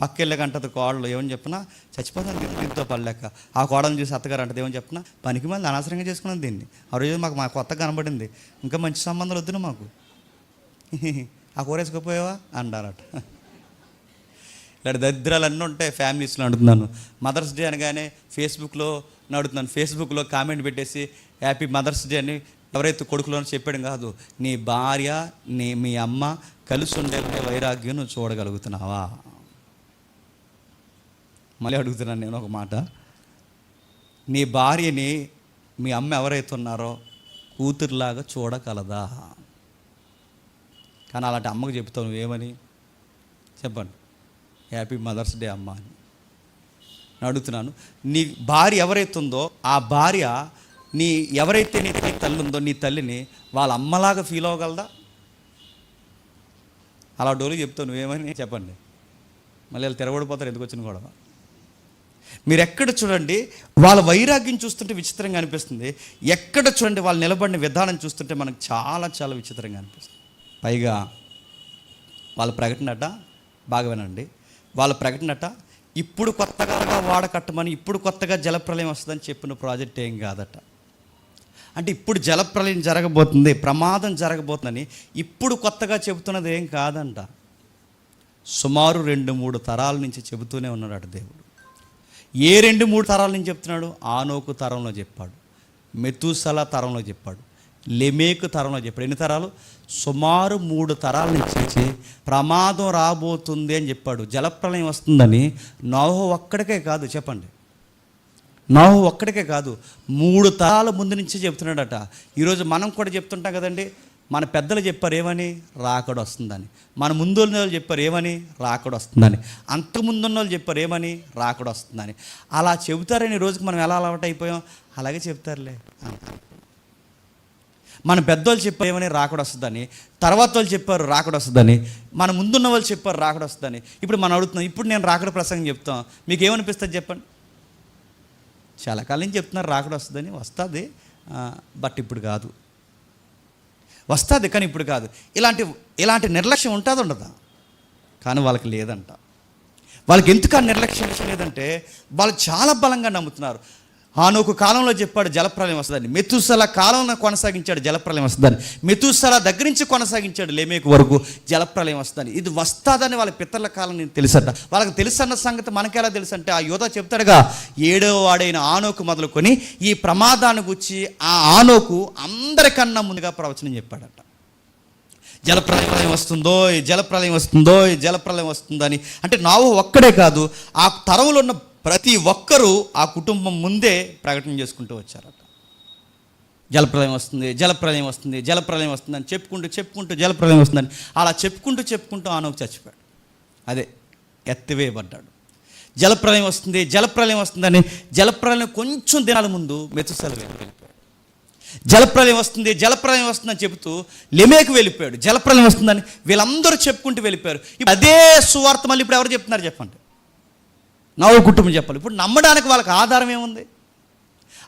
పక్కెళ్ళక అంటది కోడలు, ఏమని చెప్పినా చచ్చిపోతాను దీంతో పడలేక. ఆ కోడలను చూసి అత్తగారు అంటది, ఏమని చెప్పినా పనికి మళ్ళీ అనవసరంగా చేసుకున్నాను దీన్ని. ఆ రోజు మాకు కొత్తగా కనబడింది, ఇంకా మంచి సంబంధాలు వద్దును మాకు, ఆ కూర వేసుకుపోయావా అంటారట. ఇలాంటి దరిద్రాలు అన్నీ ఉంటాయి ఫ్యామిలీస్లో. అడుగుతున్నాను, మదర్స్ డే అనగానే ఫేస్బుక్లో కామెంట్ పెట్టేసి హ్యాపీ మదర్స్ డే అని ఎవరైతే కొడుకులో చెప్పాడు కాదు, నీ భార్య మీ అమ్మ కలిసి ఉండే వైరాగ్యం నువ్వు చూడగలుగుతున్నావా? మళ్ళీ అడుగుతున్నాను నేను ఒక మాట, నీ భార్యని మీ అమ్మ ఎవరైతే ఉన్నారో కూతురులాగా చూడగలదా? కానీ అలాంటి అమ్మకు చెప్తావు నువ్వేమని చెప్పండి, హ్యాపీ మదర్స్ డే అమ్మ అని. నేను అడుగుతున్నాను, నీ భార్య ఎవరైతే ఉందో ఆ భార్య ఎవరైతే నీ తల్లి ఉందో నీ తల్లిని వాళ్ళ అమ్మలాగా ఫీల్ అవ్వగలదా? అలా డోలు చెప్తావు నువ్వేమని చెప్పండి. మళ్ళీ వాళ్ళు తిరగబడిపోతారు, ఎందుకు వచ్చిన గొడవ. మీరు ఎక్కడ చూడండి వాళ్ళ వైరాగ్యం చూస్తుంటే విచిత్రంగా అనిపిస్తుంది, ఎక్కడ చూడండి వాళ్ళు నిలబడిన విధానం చూస్తుంటే మనకు చాలా చాలా విచిత్రంగా అనిపిస్తుంది. పైగా వాళ్ళ ప్రకటనట, బాగా వినండి, వాళ్ళ ప్రకటనట ఇప్పుడు కొత్తగా వాడ కట్టమని, ఇప్పుడు కొత్తగా జలప్రలయం వస్తుందని చెప్పిన ప్రాజెక్ట్ ఏం కాదట. అంటే ఇప్పుడు జలప్రలయం జరగబోతుంది, ప్రమాదం జరగబోతుందని ఇప్పుడు కొత్తగా చెబుతున్నది ఏం కాదంట. సుమారు 2-3 తరాల నుంచి చెబుతూనే ఉన్నాడు దేవుడు. ఏ 2-3 తరాల నుంచి చెప్తున్నాడు? ఆనోకు తరంలో చెప్పాడు, మెతూసల తరంలో చెప్పాడు, లెమేకు తరంలో చెప్పాడు. ఎన్ని తరాలు? సుమారు 3 తరాల నుంచి ప్రమాదం రాబోతుంది అని చెప్పాడు. జలప్రలయం వస్తుందని నోహు ఒక్కడికే కాదు, చెప్పండి, నోహు ఒక్కడికే కాదు, 3 తరాల ముందు నుంచి చెప్తున్నాడట. ఈరోజు మనం కూడా చెప్తుంటాం కదండి, మన పెద్దలు చెప్పారు ఏమని? రాకడ వస్తుందని. మన ముందు ఉన్న వాళ్ళు చెప్పారు ఏమని? రాకడ వస్తుందని. అంతకుముందు ఉన్న వాళ్ళు చెప్పారు ఏమని? రాకడ వస్తుందని. అలా చెబుతారని రోజుకి మనం ఎలా అలవాటు అయిపోయాం? అలాగే చెప్తారులే. మన పెద్దోళ్ళు చెప్పారు ఏమని? రాకడ వస్తుందని. తర్వాత వాళ్ళు చెప్పారు రాకడ వస్తుందని. మన ముందున్న వాళ్ళు చెప్పారు రాకడ వస్తుందని. ఇప్పుడు మనం అడుగుతున్నాం, ఇప్పుడు నేను రాకడ ప్రసంగం చెప్తాం, మీకు ఏమనిపిస్తుంది చెప్పండి? చాలా కాలం నుంచి చెప్తున్నారు రాకడ వస్తుందని. వస్తుంది, బట్ ఇప్పుడు కాదు. వస్తుంది కానీ ఇప్పుడు కాదు. ఇలాంటి నిర్లక్ష్యం ఉంటుంది ఉండదా? కానీ వాళ్ళకి లేదంట. వాళ్ళకి ఎందుకు ఆ నిర్లక్ష్యం లేదంటే వాళ్ళు చాలా బలంగా నమ్ముతున్నారు. హానోకు కాలంలో చెప్పాడు జలప్రలయం వస్తుందని, మెతూసల కాలంలో కొనసాగించాడు జలప్రలయం వస్తుందని, మెతూసల దగ్గర నుంచి కొనసాగించాడు లెమేకు వరకు జలప్రలయం వస్తుందని. ఇది వస్తుందని వాళ్ళ పితరుల కాలం నేను తెలుసట. వాళ్ళకి తెలుసన్న సంగతి మనకెలా తెలుసు అంటే, ఆ యోధ చెప్తాడుగా, 7వ వాడైన ఆనోకు మొదలుకొని ఈ ప్రమాదాన్ని గురించి ఆ ఆనోకు అందరికన్నా ముందుగా ప్రవచనం చెప్పాడట. జలప్రలయం వస్తుందో, జలప్రలయం వస్తుందో, జలప్రలయం వస్తుందని. అంటే నోహు ఒక్కడే కాదు, ఆ తరంలో ఉన్న ప్రతి ఒక్కరూ ఆ కుటుంబం ముందే ప్రకటన చేసుకుంటూ వచ్చారట. జలప్రలయం వస్తుంది, జలప్రలయం వస్తుంది, జలప్రలయం వస్తుందని చెప్పుకుంటూ జలప్రలయం వస్తుందని అలా చెప్పుకుంటూ ఆనోకు చచ్చిపోయాడు. అదే ఎత్తివేయబడ్డాడు. జలప్రలయం వస్తుంది, జలప్రలయం వస్తుందని జలప్రలయం కొంచెం దినాల ముందు మెతూసెల వెళ్ళిపోయాడు. జలప్రలయం వస్తుందని చెబుతూ లెమేకు వెళ్ళిపోయాడు. జలప్రలయం వస్తుందని వీళ్ళందరూ చెప్పుకుంటూ వెళ్ళిపోయారు. ఇప్పుడు అదే సువార్త మళ్ళీ ఇప్పుడు ఎవరు చెప్తున్నారు చెప్పండి? నోహు కుటుంబం చెప్పాలి. ఇప్పుడు నమ్మడానికి వాళ్ళకి ఆధారం ఏముంది?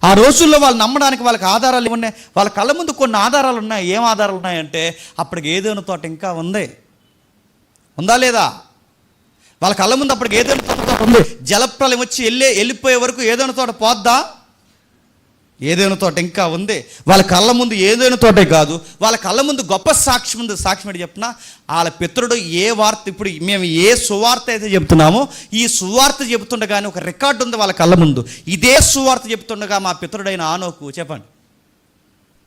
ఆ రోజుల్లో వాళ్ళు నమ్మడానికి వాళ్ళకి ఆధారాలు ఏమున్నాయి? వాళ్ళ కళ్ళ ముందు కొన్ని ఆధారాలు ఉన్నాయి. ఏం ఆధారాలు ఉన్నాయంటే, అప్పటికి ఏదైనా తోట ఇంకా ఉందా లేదా? వాళ్ళ కళ్ళ ముందు అప్పటికి ఏదైనా తోట ఉంది. జలప్రలయం వచ్చి వెళ్ళిపోయే వరకు ఏదైనా తోట పోద్దా? ఏదైనా తోట ఇంకా ఉంది. వాళ్ళ కళ్ళ ముందు ఏదైనా తోటే కాదు, వాళ్ళ కళ్ళ ముందు గొప్ప సాక్ష్యం ఉంది. సాక్ష్యం ఏంటి చెప్పినా, వాళ్ళ పితరుడు ఏ వార్త, ఇప్పుడు మేము ఏ సువార్త అయితే చెప్తున్నామో ఈ సువార్త చెబుతుండగానే ఒక రికార్డు ఉంది వాళ్ళ కళ్ళ ముందు. ఇదే సువార్త చెబుతుండగా మా పితరుడైన ఆనోకు, చెప్పండి,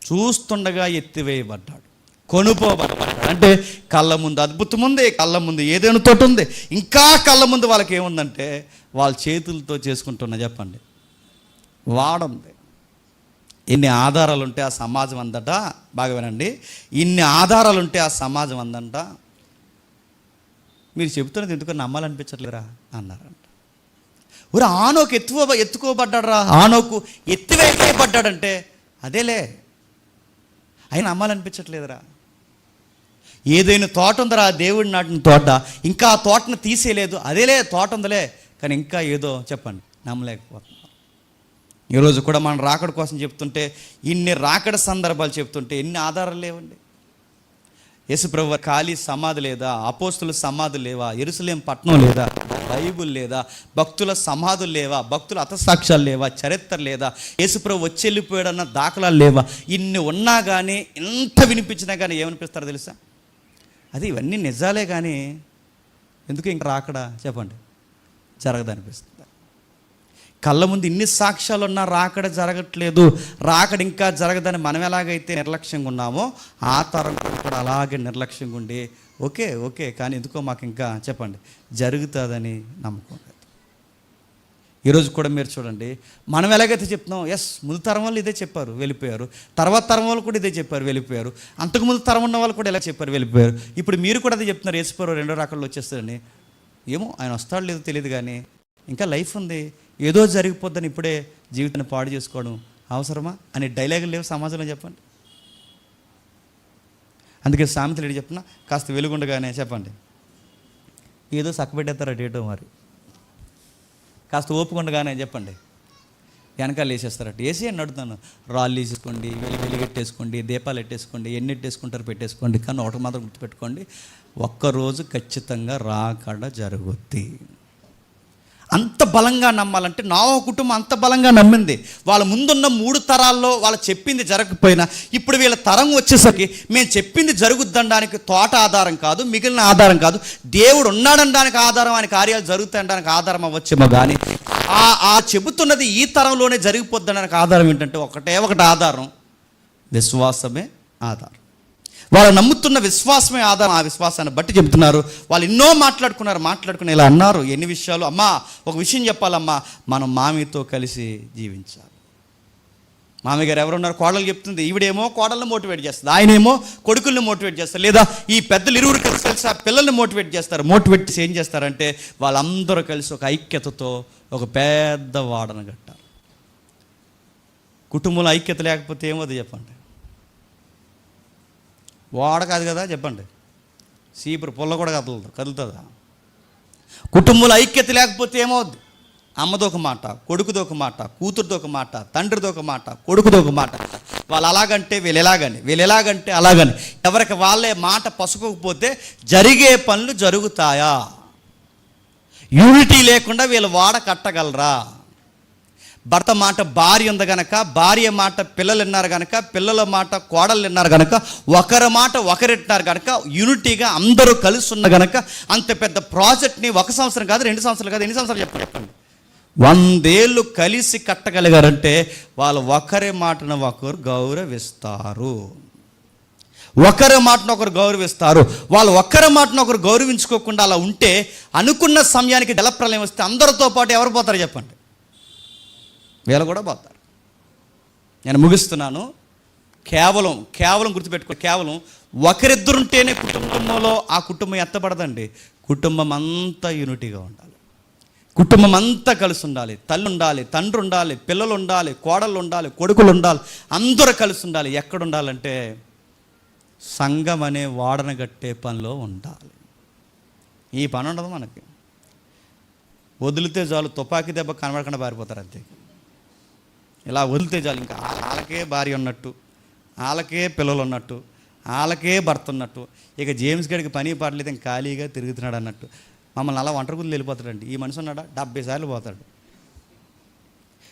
చూస్తుండగా ఎత్తివేయబడ్డాడు, కొనుపోబడ్డాడు. అంటే కళ్ళ ముందు అద్భుతం ఉంది, కళ్ళ ముందు ఏదైనా తోట ఉంది, ఇంకా కళ్ళ ముందు వాళ్ళకి ఏముందంటే వాళ్ళ చేతులతో చేసుకుంటున్నా, చెప్పండి, వాడుంది. ఎన్ని ఆధారాలు ఉంటే ఆ సమాజం అందట, బాగా వినండి, ఇన్ని ఆధారాలు ఉంటే ఆ సమాజం అందంట, మీరు చెబుతున్నది ఎందుకు నమ్మాలనిపించట్లేరా అన్నారంట. ఊరు ఆనోకు ఎత్తుకోబడ్డాడు రా, ఆనోకు ఎత్తివేయబడ్డాడంటే అదేలే, అయినా నమ్మాలనిపించట్లేదురా. ఏదైనా తోట ఉందరా, దేవుడి నాటిన తోట, ఇంకా ఆ తోటను తీసేయలేదు, అదేలే తోట ఉందిలే, కానీ ఇంకా ఏదో, చెప్పండి, నమ్మలేకపోతున్నాం. ఈరోజు కూడా మనం రాకడ కోసం చెప్తుంటే, ఇన్ని రాకడ సందర్భాలు చెప్తుంటే ఎన్ని ఆధారాలు లేవండి? యేసుప్రభు ఖాళీ సమాధి లేదా? అపోస్తుల సమాధులు లేవా? యెరూషలేం పట్టణం లేదా? బైబుల్ లేదా? భక్తుల సమాధులు లేవా? భక్తుల హతసాక్ష్యాలు లేవా? చరిత్ర లేదా? యేసుప్రభు వచ్చి వెళ్ళిపోయాడన్న దాఖలాలు లేవా? ఇన్ని ఉన్నా కానీ, ఎంత వినిపించినా కానీ ఏమనిపిస్తారో తెలుసా? అది ఇవన్నీ నిజాలే కానీ ఎందుకు ఇంక రాకడా, చెప్పండి, జరగదనిపిస్తుంది. కళ్ళ ముందు ఇన్ని సాక్ష్యాలు ఉన్నా రాకడ జరగట్లేదు, రాకడ ఇంకా జరగదని మనం ఎలాగైతే నిర్లక్ష్యంగా ఉన్నామో ఆ తరం కూడా అలాగే నిర్లక్ష్యంగా ఉండి ఓకే కానీ ఎందుకో మాకు ఇంకా, చెప్పండి, జరుగుతుందని నమ్మకం లేదు. ఈరోజు కూడా మీరు చూడండి, మనం ఎలాగైతే చెప్తున్నాం, ముందు తరం వాళ్ళు ఇదే చెప్పారు వెళ్ళిపోయారు, తర్వాత తరం వాళ్ళు కూడా ఇదే చెప్పారు వెళ్ళిపోయారు, అంతకుముందు తరం ఉన్న వాళ్ళు కూడా ఇలా చెప్పారు వెళ్ళిపోయారు. ఇప్పుడు మీరు కూడా అదే చెప్తున్నారు, యేసుప్రభు 2వ రాకడలో వచ్చేస్తారని. ఏమో ఆయన వస్తాడు లేదో తెలియదు కానీ ఇంకా లైఫ్ ఉంది, ఏదో జరిగిపోద్దని ఇప్పుడే జీవితాన్ని పాడు చేసుకోవడం అవసరమా అనే డైలాగులు లేవు సమాజంలో, చెప్పండి. అందుకే సామెతలు చెప్తున్నా, కాస్త వెలుగుండగానే, చెప్పండి, ఏదో చక్కబెట్టేస్తారు డేటో మరి. కాస్త ఓపుకుండగానే చెప్పండి వెనకాల వేసేస్తారట. వేసి అని అడుగుతాను, రాళ్ళు వేసుకోండి, వెలిగెట్టేసుకోండి, దీపాలు పెట్టేసుకోండి, ఎన్ని పెట్టేసుకుంటారు పెట్టేసుకోండి, కానీ ఒకటి మాత్రం గుర్తుపెట్టుకోండి, ఒక్కరోజు ఖచ్చితంగా రాకడ జరుగుద్ది. అంత బలంగా నమ్మాలంటే నోవహు కుటుంబం అంత బలంగా నమ్మింది. వాళ్ళ ముందున్న 3 తరాల్లో వాళ్ళు చెప్పింది జరగకపోయినా ఇప్పుడు వీళ్ళ తరం వచ్చేసరికి మేము చెప్పింది జరుగుద్దనడానికి తోట ఆధారం కాదు, మిగిలిన ఆధారం కాదు, దేవుడు ఉన్నాడనడానికి ఆధారం, ఆయన కార్యాలు జరుగుతాయనడానికి ఆధారం అవ్వచ్చేమో కానీ ఆ చెబుతున్నది ఈ తరంలోనే జరిగిపోద్దనడానికి ఆధారం ఏంటంటే ఒకటి ఆధారం, విశ్వాసమే ఆధారం. వాళ్ళు నమ్ముతున్న విశ్వాసమే ఆధారం. ఆ విశ్వాసాన్ని బట్టి చెబుతున్నారు. వాళ్ళు ఎన్నో మాట్లాడుకుని ఇలా అన్నారు. ఎన్ని విషయాలు, అమ్మా ఒక విషయం చెప్పాలమ్మా, మనం మామితో కలిసి జీవించాలి. మామయ్య గారు ఎవరున్నారు, కోడలు చెప్తుంది, ఈవిడేమో కోడల్ని మోటివేట్ చేస్తుంది, ఆయనేమో కొడుకుల్ని మోటివేట్ చేస్తారు, లేదా ఈ పెద్దలు ఇరువురు కలిసి ఆ పిల్లల్ని మోటివేట్ చేస్తారు. మోటివేట్ చేసి ఏం చేస్తారంటే వాళ్ళందరూ కలిసి ఒక ఐక్యతతో ఒక పెద్ద వాడను కట్టారు. కుటుంబంలో ఐక్యత లేకపోతే ఏమవుతుంది చెప్పండి? వాడ కాదు కదా చెప్పండి, సీపురు పుల్ల కూడా కదులుతుందా? కుటుంబంలో ఐక్యత లేకపోతే ఏమవుద్ది? అమ్మదో ఒక మాట, కొడుకుదో ఒక మాట, కూతురుతో ఒక మాట, తండ్రితో ఒక మాట, కొడుకుతో ఒక మాట. వాళ్ళు అలాగంటే వీళ్ళు ఎలాగంటే అలాగని ఎవరికి వాళ్ళే మాట పసుకోకపోతే జరిగే పనులు జరుగుతాయా? యూనిటీ లేకుండా వీళ్ళు వాడ కట్టగలరా? భర్త మాట భార్య ఉంది కనుక, భార్య మాట పిల్లలు విన్నారు కనుక, పిల్లల మాట కోడలు విన్నారు కనుక, ఒకరి మాట ఒకరిట్టారు కనుక, యూనిటీగా అందరూ కలిసి ఉన్న కనుక అంత పెద్ద ప్రాజెక్ట్ని 1 సంవత్సరం కాదు, 2 సంవత్సరాలు కాదు, ఎన్ని సంవత్సరాలు చెప్పండి, 100 ఏళ్ళు కలిసి కట్టగలిగారంటే వాళ్ళు ఒకరి మాటను ఒకరు గౌరవిస్తారు. ఒకరి మాటను ఒకరు గౌరవిస్తారు. వాళ్ళు ఒకరి మాటను ఒకరు గౌరవించుకోకుండా అలా ఉంటే అనుకున్న సమయానికి జలప్రలయం వస్తే అందరితో పాటు ఎవరు పోతారు చెప్పండి? వీళ్ళు కూడా పోతారు. నేను ముగిస్తున్నాను. కేవలం గుర్తుపెట్టుకో, కేవలం ఒకరిద్దరుంటేనే కుటుంబంలో ఆ కుటుంబం ఎత్తబడదండి. కుటుంబం అంతా యూనిటీగా ఉండాలి, కుటుంబం అంతా కలిసి ఉండాలి. తల్లి ఉండాలి, తండ్రి ఉండాలి, పిల్లలు ఉండాలి, కోడళ్ళు ఉండాలి, కొడుకులు ఉండాలి, అందరూ కలిసి ఉండాలి. ఎక్కడ ఉండాలంటే సంఘం అనే వాడన కట్టే పనిలో ఉండాలి. ఈ పని ఉండదు మనకి. వదిలితే చాలు, తుపాకీ దెబ్బ కనబడకుండా పారిపోతారు అంతే. ఇలా వదిలితే చాలు, ఇంకా వాళ్ళకే భార్య ఉన్నట్టు, వాళ్ళకే పిల్లలు ఉన్నట్టు, వాళ్ళకే భర్త ఉన్నట్టు, ఇక జేమ్స్ గడికి పని పాటలేదు, ఇంకా ఖాళీగా తిరుగుతున్నాడు అన్నట్టు మమ్మల్ని అలా ఒంటరి గుళ్ళు వెళ్ళిపోతాడండి. ఈ మనిషి ఉన్నాడా 70 సార్లు పోతాడు.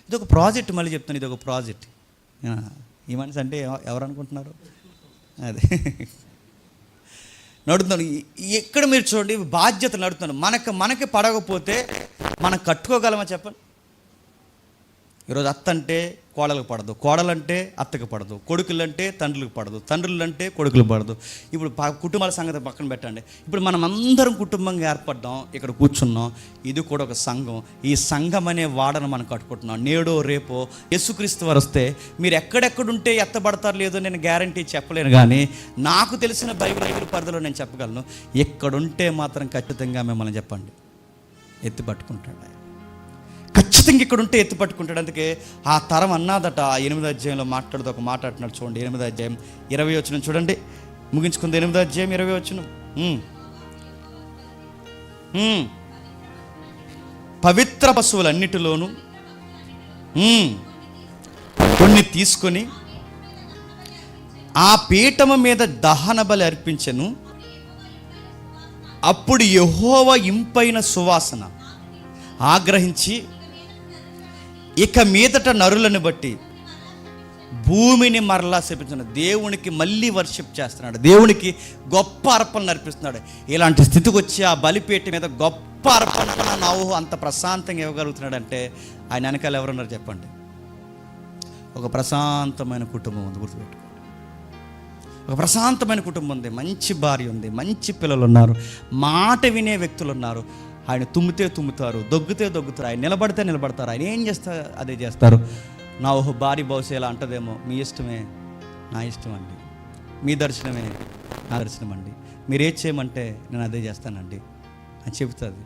ఇది ఒక ప్రాజెక్ట్, మళ్ళీ చెప్తాను, ఇది ఒక ప్రాజెక్ట్. ఈ మనిషి అంటే ఎవరు అనుకుంటున్నారు? అదే నడుతున్నాను. ఎక్కడ మీరు చూడండి, బాధ్యత నడుతున్నాను. మనకి పడకపోతే మనం కట్టుకోగలమా చెప్పండి? ఈరోజు అత్త అంటే కోడలకు పడదు, కోడలంటే అత్తకు పడదు, కొడుకులంటే తండ్రులకు పడదు, తండ్రులంటే కొడుకులకు పడదు. ఇప్పుడు కుటుంబాల సంగతి పక్కన పెట్టండి. ఇప్పుడు మనం అందరం కుటుంబంగా ఏర్పడ్డాం, ఇక్కడ కూర్చున్నాం. ఇది కూడా ఒక సంఘం. ఈ సంఘం అనే వాడను మనం కట్టుకుంటున్నాం. నేడో రేపో యేసుక్రీస్తు వారు వస్తే మీరు ఎక్కడెక్కడుంటే ఎత్తబడతారు లేదో నేను గ్యారంటీ చెప్పలేను, కానీ నాకు తెలిసిన బైబిల్ పరిధిలో నేను చెప్పగలను, ఎక్కడుంటే మాత్రం ఖచ్చితంగా మిమ్మల్ని చెప్పండి ఎత్తి పట్టుకుంటాడు. ఖచ్చితంగా ఇక్కడ ఉంటే ఎత్తి పట్టుకుంటాడు. అందుకే ఆ తరం అన్నాదట. 8వ అధ్యాయంలో మాట్లాడుతూ ఒక మాట అంటున్నాడు చూడండి. 8వ అధ్యాయం 20వ వచనం చూడండి, ముగించుకుంది. 8వ అధ్యాయం 20వ వచనం, పవిత్ర పశువులన్నిటిలోనూ కొన్ని తీసుకొని ఆ పీఠము మీద దహన బలి అర్పించెను. అప్పుడు యెహోవా ఇంపైన సువాసన ఆగ్రహించి ఇక మీదట నరులను బట్టి భూమిని మరలా శపించున్నాడు. దేవునికి మళ్ళీ వర్షిప్ చేస్తున్నాడు, దేవునికి గొప్ప అర్పణలు అర్పిస్తున్నాడు. ఇలాంటి స్థితికి వచ్చి ఆ బలిపేట మీద గొప్ప అర్పణ నోవహు అంత ప్రశాంతంగా ఇవ్వగలుగుతున్నాడంటే ఆయన వెనకాల ఎవరున్నారు చెప్పండి? ఒక ప్రశాంతమైన కుటుంబం ఉంది. గుర్తుపెట్టుకోండి, ఒక ప్రశాంతమైన కుటుంబం ఉంది, మంచి భార్య ఉంది, మంచి పిల్లలు ఉన్నారు, మాట వినే వ్యక్తులు ఉన్నారు. ఆయన తుమ్మితే తుమ్ముతారు, దొగ్గితే దొగ్గుతారు, ఆయన నిలబడితే నిలబడతారు, ఆయన ఏం చేస్తారు అదే చేస్తారు. నోవహు భార్య బహుశా ఇలా అంటదేమో, మీ ఇష్టమే నా ఇష్టం అండి, మీ దర్శనమే నా దర్శనం అండి, మీరు ఏది చేయమంటే నేను అదే చేస్తానండి అని చెబుతుంది.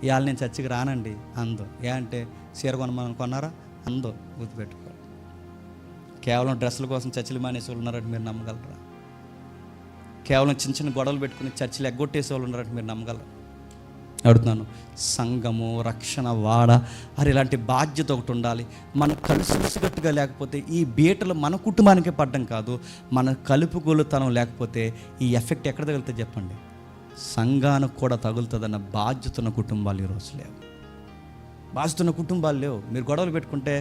ఇవాళ నేను చర్చికి రానండి అందో. ఏ అంటే చీర కొనమని కొన్నారా అందో. గుర్తుపెట్టుకోవాలి, కేవలం డ్రెస్సుల కోసం చర్చిలు మానేసే వాళ్ళు ఉన్నారంటే మీరు నమ్మగలరా? కేవలం చిన్న చిన్న గొడవలు పెట్టుకుని చర్చిలు ఎగ్గొట్టేసే వాళ్ళు ఉన్నారంటే మీరు నమ్మగలరా? అడుగుతున్నాను, సంఘము, రక్షణ, వాడ, అరే ఇలాంటి బాధ్యత ఒకటి ఉండాలి. మనం కలిసికట్టుగా లేకపోతే ఈ బీటలు మన కుటుంబానికే పడ్డం కాదు, మన కలుపుగోలుతనం లేకపోతే ఈ ఎఫెక్ట్ ఎక్కడ తగులుతుంది చెప్పండి? సంఘానికి కూడా తగులుతుందన్న బాధ్యత ఉన్న కుటుంబాలు ఈరోజు లేవు. బాధ్యత ఉన్న కుటుంబాలు లేవు. మీరు గొడవలు పెట్టుకుంటే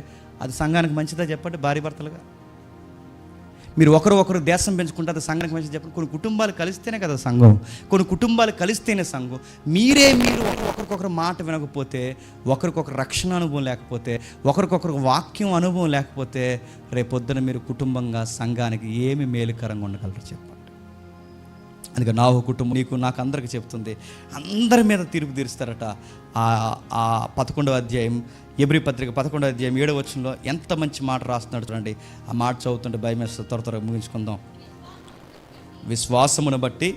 అది సంఘానికి మంచిదా చెప్పండి? భార్య భర్తలుగా మీరు ఒకరు దేశం పెంచుకుంటే అది సంఘానికి మంచిది చెప్పండి? కొన్ని కుటుంబాలు కలిస్తేనే కదా సంఘం, కొన్ని కుటుంబాలు కలిస్తేనే సంఘం. మీరు ఒకరికొకరు మాట వినకపోతే, ఒకరికొకరు రక్షణ అనుభవం లేకపోతే, ఒకరికొకరు వాక్యం అనుభవం లేకపోతే, రేపొద్దున మీరు కుటుంబంగా సంఘానికి ఏమి మేలుకరంగా ఉండగలరు చెప్పండి? అందుకే నా కుటుంబం నీకు నాకు అందరికీ చెప్తుంది, అందరి మీద తీర్పు తీరుస్తారట. ఆ 11వ అధ్యాయం ఎబ్రీ పత్రిక 11వ అధ్యాయం 7వ వచనంలో ఎంత మంచి మాట రాస్తున్నాడు చూడండి. ఆ మాట చదువుతుంటే భయం వేస్తుంది. త్వరగా ముగించుకుందాం. విశ్వాసమును బట్టి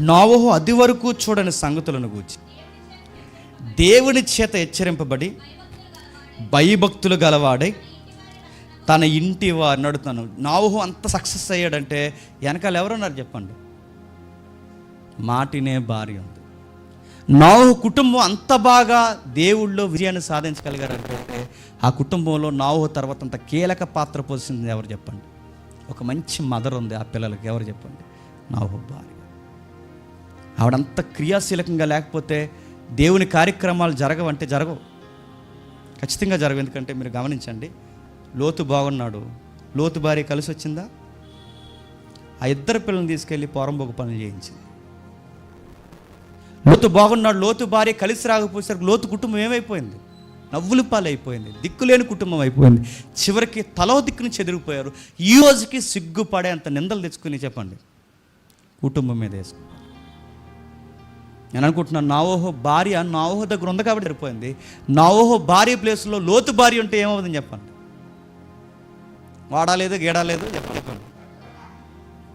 నోవహు అది వరకు చూడని సంగతులను గూర్చి దేవుని చేత హెచ్చరింపబడి భయభక్తులు గలవాడై తన ఇంటి వారిని అడుగుతాను. నోవహు అంత సక్సెస్ అయ్యాడంటే వెనకాల ఎవరున్నారు చెప్పండి? మాటినే భార్య ఉంది. నోవహు కుటుంబం అంత బాగా దేవుళ్ళో విజయాన్ని సాధించగలిగారంటే ఆ కుటుంబంలో నోవహు తర్వాత అంత కీలక పాత్ర పోషించింది ఎవరు చెప్పండి? ఒక మంచి మదర్ ఉంది ఆ పిల్లలకి, ఎవరు చెప్పండి? నోవహు భార్య. ఆవిడంత క్రియాశీలకంగా లేకపోతే దేవుని కార్యక్రమాలు జరగవంటే జరగవు, ఖచ్చితంగా జరగవు. ఎందుకంటే మీరు గమనించండి, లోతు బాగున్నాడు, లోతు భార్య కలిసి వచ్చిందా? ఆ ఇద్దరు పిల్లల్ని తీసుకెళ్ళి పోరంబోకు పనులు చేయించింది. లోతు బాగున్నాడు, లోతు భార్య కలిసి రాకపోయేసరికి లోతు కుటుంబం ఏమైపోయింది? నవ్వులు పాలైపోయింది, దిక్కులేని కుటుంబం అయిపోయింది. చివరికి తలో దిక్కుని చెదిరిపోయారు. ఈ రోజుకి సిగ్గుపడే అంత నిందలు తెచ్చుకుని చెప్పండి కుటుంబం మీద వేసుకున్నారు. నేను అనుకుంటున్నాను, నోవహు భార్య నోవహు దగ్గర ఉంది కాబట్టి సరిపోయింది. నోవహు భార్య ప్లేస్లో లోతు భార్య ఉంటే ఏమవుతుందని చెప్పండి? వాడాలేదు గీడాలేదు చెప్పండి.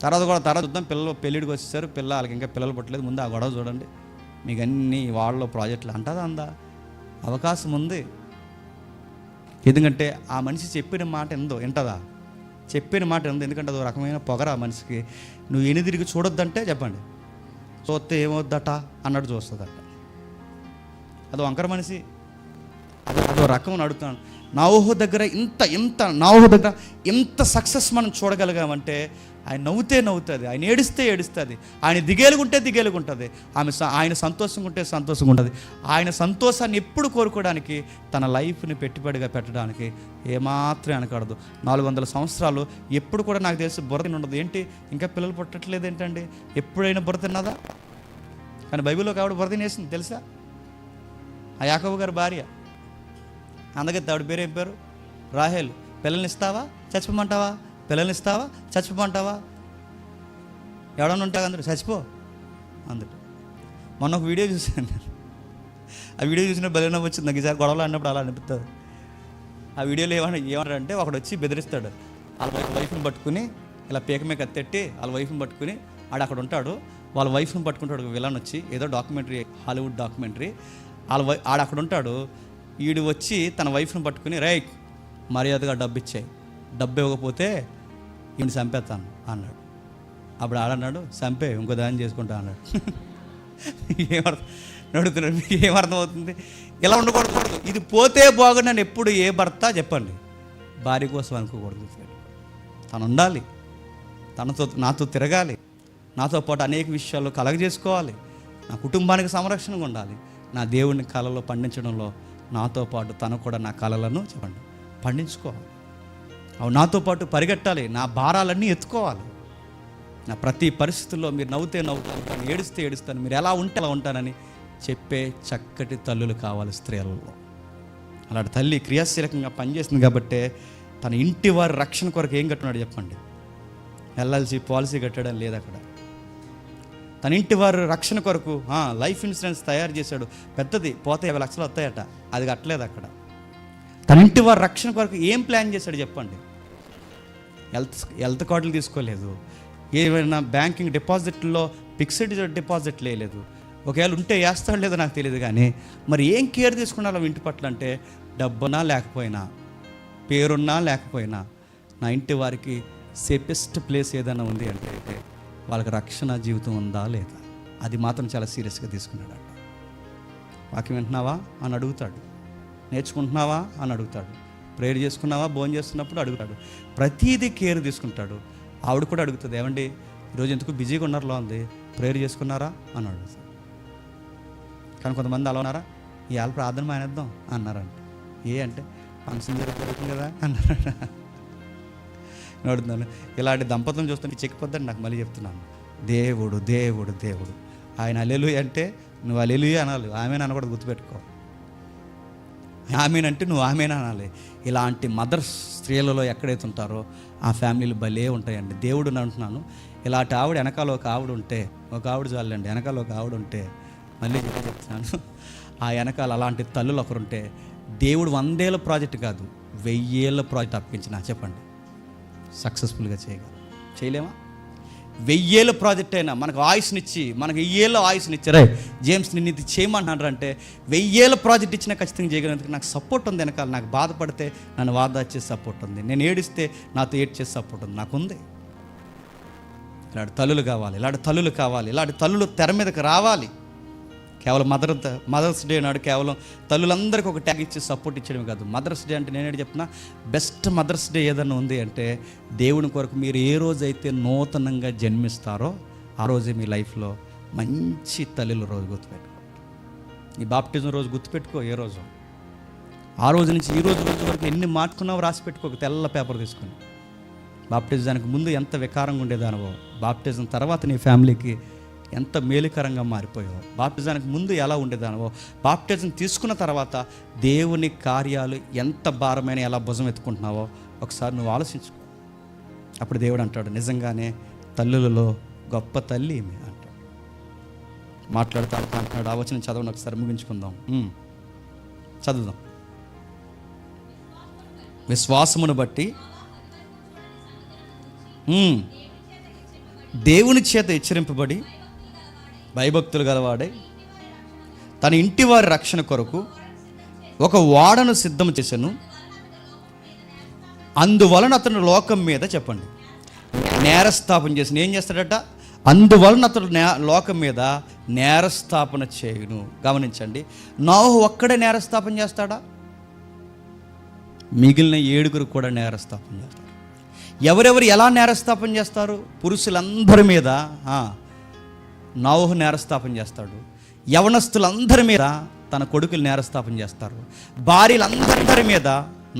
తర్వాత చూద్దాం. పిల్లలు పెళ్ళిడికి వచ్చేసారు, వాళ్ళకి ఇంకా పిల్లలు పుట్టలేదు. ముందు ఆ గొడవ చూడండి. మీకు అన్ని వాళ్ళ ప్రాజెక్టులు అందా అవకాశం ఉంది. ఎందుకంటే ఆ మనిషి చెప్పిన మాట వింటదా? చెప్పిన మాట ఎందో. ఎందుకంటే అదో రకమైన పొగర ఆ మనిషికి. నువ్వు ఎనిదిరిగి చూడొద్దంటే చెప్పండి, చూస్తే ఏమవుద్దట అన్నట్టు చూస్తుందట. అదో వంకర మనిషి, అదో రకం అడుగుతాను. నోవహు దగ్గర ఇంత సక్సెస్ మనం చూడగలిగామంటే ఆయన నవ్వుతుంది, ఆయన ఏడుస్తే ఏడుస్తుంది, ఆయన దిగేలుగుంటుంది, ఆయన సంతోషంగా ఉంటే సంతోషంగా ఉంటుంది. ఆయన సంతోషాన్ని ఎప్పుడు కోరుకోవడానికి, తన లైఫ్ని పెట్టుబడిగా పెట్టడానికి ఏమాత్రం అనకూడదు. 400 సంవత్సరాలు ఎప్పుడు కూడా నాకు తెలిసి బుర్ర ఉండదు. ఏంటి ఇంకా పిల్లలు పుట్టట్లేదు ఏంటండి? ఎప్పుడైనా బుర్ర తిన్నదా? కానీ బైబిల్లో ఆవిడ బుర్ర తినేసింది తెలుసా? ఆ యాకోబు గారి భార్య. అందుకే ఆవిడ పేరు ఏం పేరు? రాహేలు. పిల్లల్ని ఇస్తావా చచ్చిపోమంటావా? పిల్లల్ని ఇస్తావా చచ్చిపోమంటావా? ఎవడన్నా ఉంటా అందరూ చచ్చిపో అందరు. మొన్న ఒక వీడియో చూసాను నేను. ఆ వీడియో చూసిన బలైనా వచ్చింది నాకు. ఈసారి గొడవలు అన్నప్పుడు అలా అనిపిస్తుంది. ఆ వీడియోలో ఏమంటారంటే ఒకడు వచ్చి బెదిరిస్తాడు. వాళ్ళ వైఫ్ని పట్టుకుని ఇలా పీక మీద కత్తెట్టి వాళ్ళ వైఫ్ని పట్టుకుని అక్కడ ఉంటాడు. వాళ్ళ వైఫ్ని పట్టుకుంటాడు ఒక విలన్ వచ్చి, ఏదో డాక్యుమెంటరీ, హాలీవుడ్ డాక్యుమెంటరీ. అక్కడ ఉంటాడు. వీడు వచ్చి తన వైఫ్ని పట్టుకుని, రైట్ మర్యాదగా డబ్బు ఇచ్చాయి, డబ్బు ఇవ్వకపోతే ఈయన చంపేస్తాను అన్నాడు. అప్పుడు ఆడన్నాడు, చంపే ఇంకో దాన్ని చేసుకుంటా అన్నాడు. నడుతున్నాడు. మీకు ఏమర్థం అవుతుంది? ఇలా ఉండకూడదు. ఇది పోతే బాగుండని ఎప్పుడు ఏ భర్త చెప్పండి భార్య కోసం అనుకోకూడదు. తను ఉండాలి, నాతో తిరగాలి, నాతో పాటు అనేక విషయాల్లో కలగజేసుకోవాలి, నా కుటుంబానికి సంరక్షణగా ఉండాలి, నా దేవుడిని కళలో పండించడంలో నాతో పాటు తను కూడా నా కళలను చెప్పండి పండించుకోవాలి. అవి నాతో పాటు పరిగెట్టాలి, నా భారాలన్నీ ఎత్తుకోవాలి. నా ప్రతి పరిస్థితుల్లో మీరు నవ్వుతే నవ్వుతాను, ఏడుస్తే ఏడుస్తాను, మీరు ఎలా ఉంటే అలా ఉంటానని చెప్పే చక్కటి తల్లులు కావాలి స్త్రీలలో. అలాంటి తల్లి క్రియాశీలకంగా పనిచేస్తుంది కాబట్టే తన ఇంటి వారి రక్షణ కొరకు ఏం కట్టున్నాడు చెప్పండి? ఎల్ఎల్సి పాలసీ కట్టడం లేదు అక్కడ. తన ఇంటి వారి రక్షణ కొరకు లైఫ్ ఇన్సూరెన్స్ తయారు చేశాడు. పెద్దది, పోతే 50 లక్షలు వస్తాయట, అది కట్టలేదు అక్కడ. తన ఇంటి వారి రక్షణ కొరకు ఏం ప్లాన్ చేశాడు చెప్పండి? హెల్త్ కార్డులు తీసుకోలేదు, ఏమైనా బ్యాంకింగ్ డిపాజిట్లో ఫిక్స్డ్ డిపాజిట్ లేదు. ఒకవేళ ఉంటే వేస్తాడు లేదో నాకు తెలియదు, కానీ మరి ఏం కేర్ తీసుకున్నాలో ఇంటి పట్ల అంటే, డబ్బున్నా లేకపోయినా, పేరున్నా లేకపోయినా, నా ఇంటి వారికి సేఫెస్ట్ ప్లేస్ ఏదైనా ఉంది అంటే వాళ్ళకి రక్షణ జీవితం ఉందా లేదా? అది మాత్రం చాలా సీరియస్గా తీసుకున్నాడట. వాక్యం వింటున్నావా అని అడుగుతాడు, నేర్చుకుంటున్నావా అని అడుగుతాడు, ప్రేయర్ చేసుకున్నావా భోజనం చేస్తున్నప్పుడు అడుగుతాడు, ప్రతీదీ కేర్ తీసుకుంటాడు. ఆవిడ కూడా అడుగుతుంది, ఏమండి ఈరోజు ఎందుకు బిజీగా ఉన్నారులో ఉంది, ప్రేయర్ చేసుకున్నారా అని అడుగుతాడు. కానీ కొంతమంది అలా ఉన్నారా, ఇవాళ ప్రార్థన మానేద్దాం అన్నారంట. అంటే ఫంక్షన్ జరుగుతుంది కదా అన్నారట. అడుగుతున్నాను, ఇలాంటి దంపతులను చూస్తుంటే చెక్కిపోద్దని నాకు మళ్ళీ చెప్తున్నాను. దేవుడు దేవుడు దేవుడు, ఆయన హల్లెలూయా అంటే నువ్వు హల్లెలూయా అనాలి, ఆమెను అనకూడదు, గుర్తుపెట్టుకో. ఆమెనంటే నువ్వు ఆమెను అనాలి. ఇలాంటి మదర్స్ స్త్రీలలో ఎక్కడైతే ఉంటారో ఆ ఫ్యామిలీలు భలే ఉంటాయండి. దేవుడిని అంటున్నాను, ఇలాంటి ఆవిడ వెనకాల ఒక ఆవిడ ఉంటే, ఒక ఆవిడ చాలండి, వెనకాల ఒక ఆవిడ ఉంటే, మళ్ళీ చెప్తున్నాను, ఆ వెనకాల అలాంటి తల్లులు ఒకరుంటే దేవుడు 100 ఏళ్ళ ప్రాజెక్ట్ కాదు 1000 ఏళ్ళ ప్రాజెక్ట్ అప్పగించిన చెప్పండి సక్సెస్ఫుల్గా చేయలేమా? 1000 ఏళ్ళ ప్రాజెక్ట్ అయినా మనకు ఆయుష్నిచ్చి, మనకు 1000 ఏళ్ళ ఆయుష్నిచ్చారే, జేమ్స్ నిన్ను ఇది చేయమంటున్నారు అంటే 1000 ఏళ్ళ ప్రాజెక్ట్ ఇచ్చినా ఖచ్చితంగా చేయగలిగినందుకు నాకు సపోర్ట్ ఉంది వెనకాల. నాకు బాధపడితే నన్ను వాదార్చే సపోర్ట్ ఉంది, నేను ఏడిస్తే నాతో ఏడ్చేసే సపోర్ట్ ఉంది, నాకుంది. ఇలాంటి తల్లులు కావాలి, ఇలాంటి తల్లులు కావాలి, ఇలాంటి తల్లులు తెర మీదకి రావాలి. కేవలం మదర్స్ డే నాడు కేవలం తల్లులందరికీ ఒక ట్యాగ్ ఇచ్చి సపోర్ట్ ఇచ్చడం కాదు. మదర్స్ డే అంటే నేనేంటి చెప్తున్నా, బెస్ట్ మదర్స్ డే ఏదన్నా ఉంది అంటే దేవుని కొరకు మీరు ఏ రోజైతే నూతనంగా జన్మిస్తారో ఆ రోజే మీ లైఫ్లో మంచి తల్లుల రోజు గుర్తుపెట్టుకో. ఈ బాప్టిజం రోజు గుర్తుపెట్టుకో, ఏ రోజు ఆ రోజు నుంచి ఈ రోజు వరకు ఎన్ని మార్చుకున్నావో రాసి పెట్టుకో, ఒక తెల్ల పేపర్ తీసుకొని. బాప్టిజానికి ముందు ఎంత వికారంగా ఉండేదానివో, బాప్టిజం తర్వాత నీ ఫ్యామిలీకి ఎంత మేలుకరంగా మారిపోయావో, బాప్టిజానికి ముందు ఎలా ఉండేదానివో, బాప్టిజం తీసుకున్న తర్వాత దేవుని కార్యాలు ఎంత భారమైన ఎలా భుజం ఎత్తుకుంటున్నావో ఒకసారి నువ్వు ఆలోచించుకో. అప్పుడు దేవుడు అంటాడు, నిజంగానే తల్లులలో గొప్ప తల్లి ఈమె అంటాడు. మాట్లాడుతూ అంటున్నాడు. ఆ వచనం చదవండి ఒకసారి, ముగించుకుందాం. చదువుదాం. విశ్వాసమును బట్టి దేవుని చేత హెచ్చరింపబడి భయభక్తులు గలవాడే తన ఇంటి వారి రక్షణ కొరకు ఒక ఓడను సిద్ధం చేశాను, అందువలన అతను లోకం మీద చెప్పండి నేరస్థాపన చేసిన. ఏం చేస్తాడట? అందువలన అతడు లోకం మీద నేరస్థాపన చేయును. గమనించండి, నోహు ఒక్కడే నేరస్థాపన చేస్తాడా? మిగిలిన 7 కూడా నేరస్థాపన చేస్తారు. ఎవరెవరు ఎలా నేరస్థాపన చేస్తారు? పురుషులందరి మీద నోహు నేరస్థాపన చేస్తాడు. యవనస్తులందరి మీద తన కొడుకులు నేరస్థాపన చేస్తారు. భార్యలందరి మీద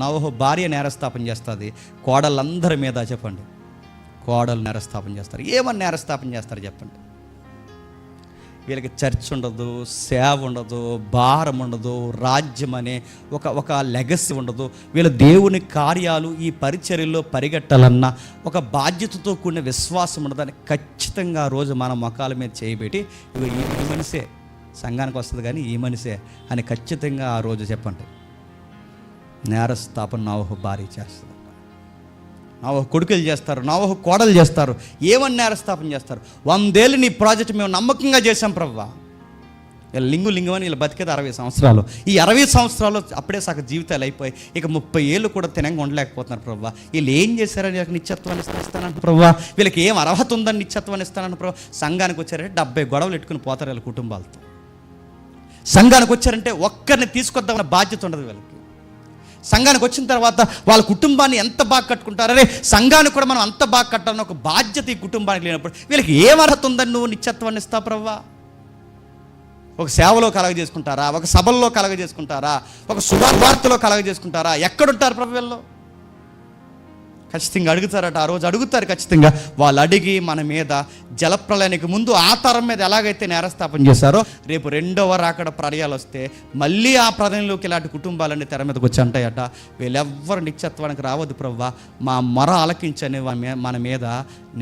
నోహు భార్య నేరస్థాపన చేస్తుంది. కోడళ్ళందరి మీద చెప్పండి కోడలు నేరస్థాపన చేస్తారు. ఏమని నేరస్థాపన చేస్తారు చెప్పండి? వీళ్ళకి చర్చ్ ఉండదు, సేవ ఉండదు, భారం ఉండదు, రాజ్యం అనే ఒక లెగసీ ఉండదు. వీళ్ళ దేవుని కార్యాలు ఈ పరిచర్యల్లో పరిగెట్టాలన్న ఒక బాధ్యతతో కూడిన విశ్వాసం ఉండదని ఖచ్చితంగా ఆ రోజు మన మొఖాల మీద చేయబెట్టి ఈ మనిషే సంఘానికి వస్తుంది కానీ ఈ మనిషే అని ఖచ్చితంగా ఆ రోజు చెప్పండి నేరస్థాపన నోహు భార్య చేస్తుంది, నోహు కొడుకులు చేస్తారు, నోహు కోడలు చేస్తారు. ఏమని నేరస్థాపన చేస్తారు? 100 ఏళ్ళు నీ ప్రాజెక్ట్ మేము నమ్మకంగా చేశాం ప్రభువా. వీళ్ళ లింగు అని వీళ్ళు బతికేది 60 సంవత్సరాలు. ఈ 60 సంవత్సరాలు అప్పుడే సగం జీవితాలు అయిపోయి ఇక 30 ఏళ్ళు కూడా తినంగా ఉండలేకపోతున్నారు ప్రభువా. వీళ్ళు ఏం చేశారని నిత్యత్వాన్ని ఇస్తానంట ప్రభువా. వీళ్ళకి ఏం అర్హత ఉందని నిత్యత్వాన్ని ఇస్తానంట ప్రభు. సంఘానికి వచ్చారంటే 70 గొడవలు ఎట్టుకుని పోతారు వీళ్ళ కుటుంబాలతో. సంఘానికి వచ్చారంటే ఒక్కరిని తీసుకొద్దామన్న బాధ్యత ఉండదు వీళ్ళకి. సంఘానికి వచ్చిన తర్వాత వాళ్ళ కుటుంబాన్ని ఎంత బాగా కట్టుకుంటారనే సంఘానికి కూడా మనం అంత బాగా కట్టాలని ఒక బాధ్యత ఈ కుటుంబానికి లేనప్పుడు వీళ్ళకి ఏం అర్హత ఉందని నువ్వు నిత్యత్వాన్ని ఇస్తావు ప్రవ్వా? ఒక సేవలో కలగజేసుకుంటారా? ఒక సభల్లో కలగజేసుకుంటారా? ఒక శుభవార్తలో కలగజేసుకుంటారా? ఎక్కడుంటారు ప్రభు వీళ్ళు? ఖచ్చితంగా అడుగుతారట. ఆ రోజు అడుగుతారు ఖచ్చితంగా. వాళ్ళు అడిగి మన మీద జలప్రలయానికి ముందు ఆ తరం మీద ఎలాగైతే నేరస్థాపన చేశారో రేపు 2వ రాకడ ప్రళయాలు వస్తే మళ్ళీ ఆ ప్రళయంలోకి ఇలాంటి కుటుంబాలన్నీ తెర మీదకి వచ్చి అంటాయట, వీళ్ళెవ్వరు నిత్యత్వానికి రావద్దు ప్రవ్వా, మా మొర ఆలకించని మన మీద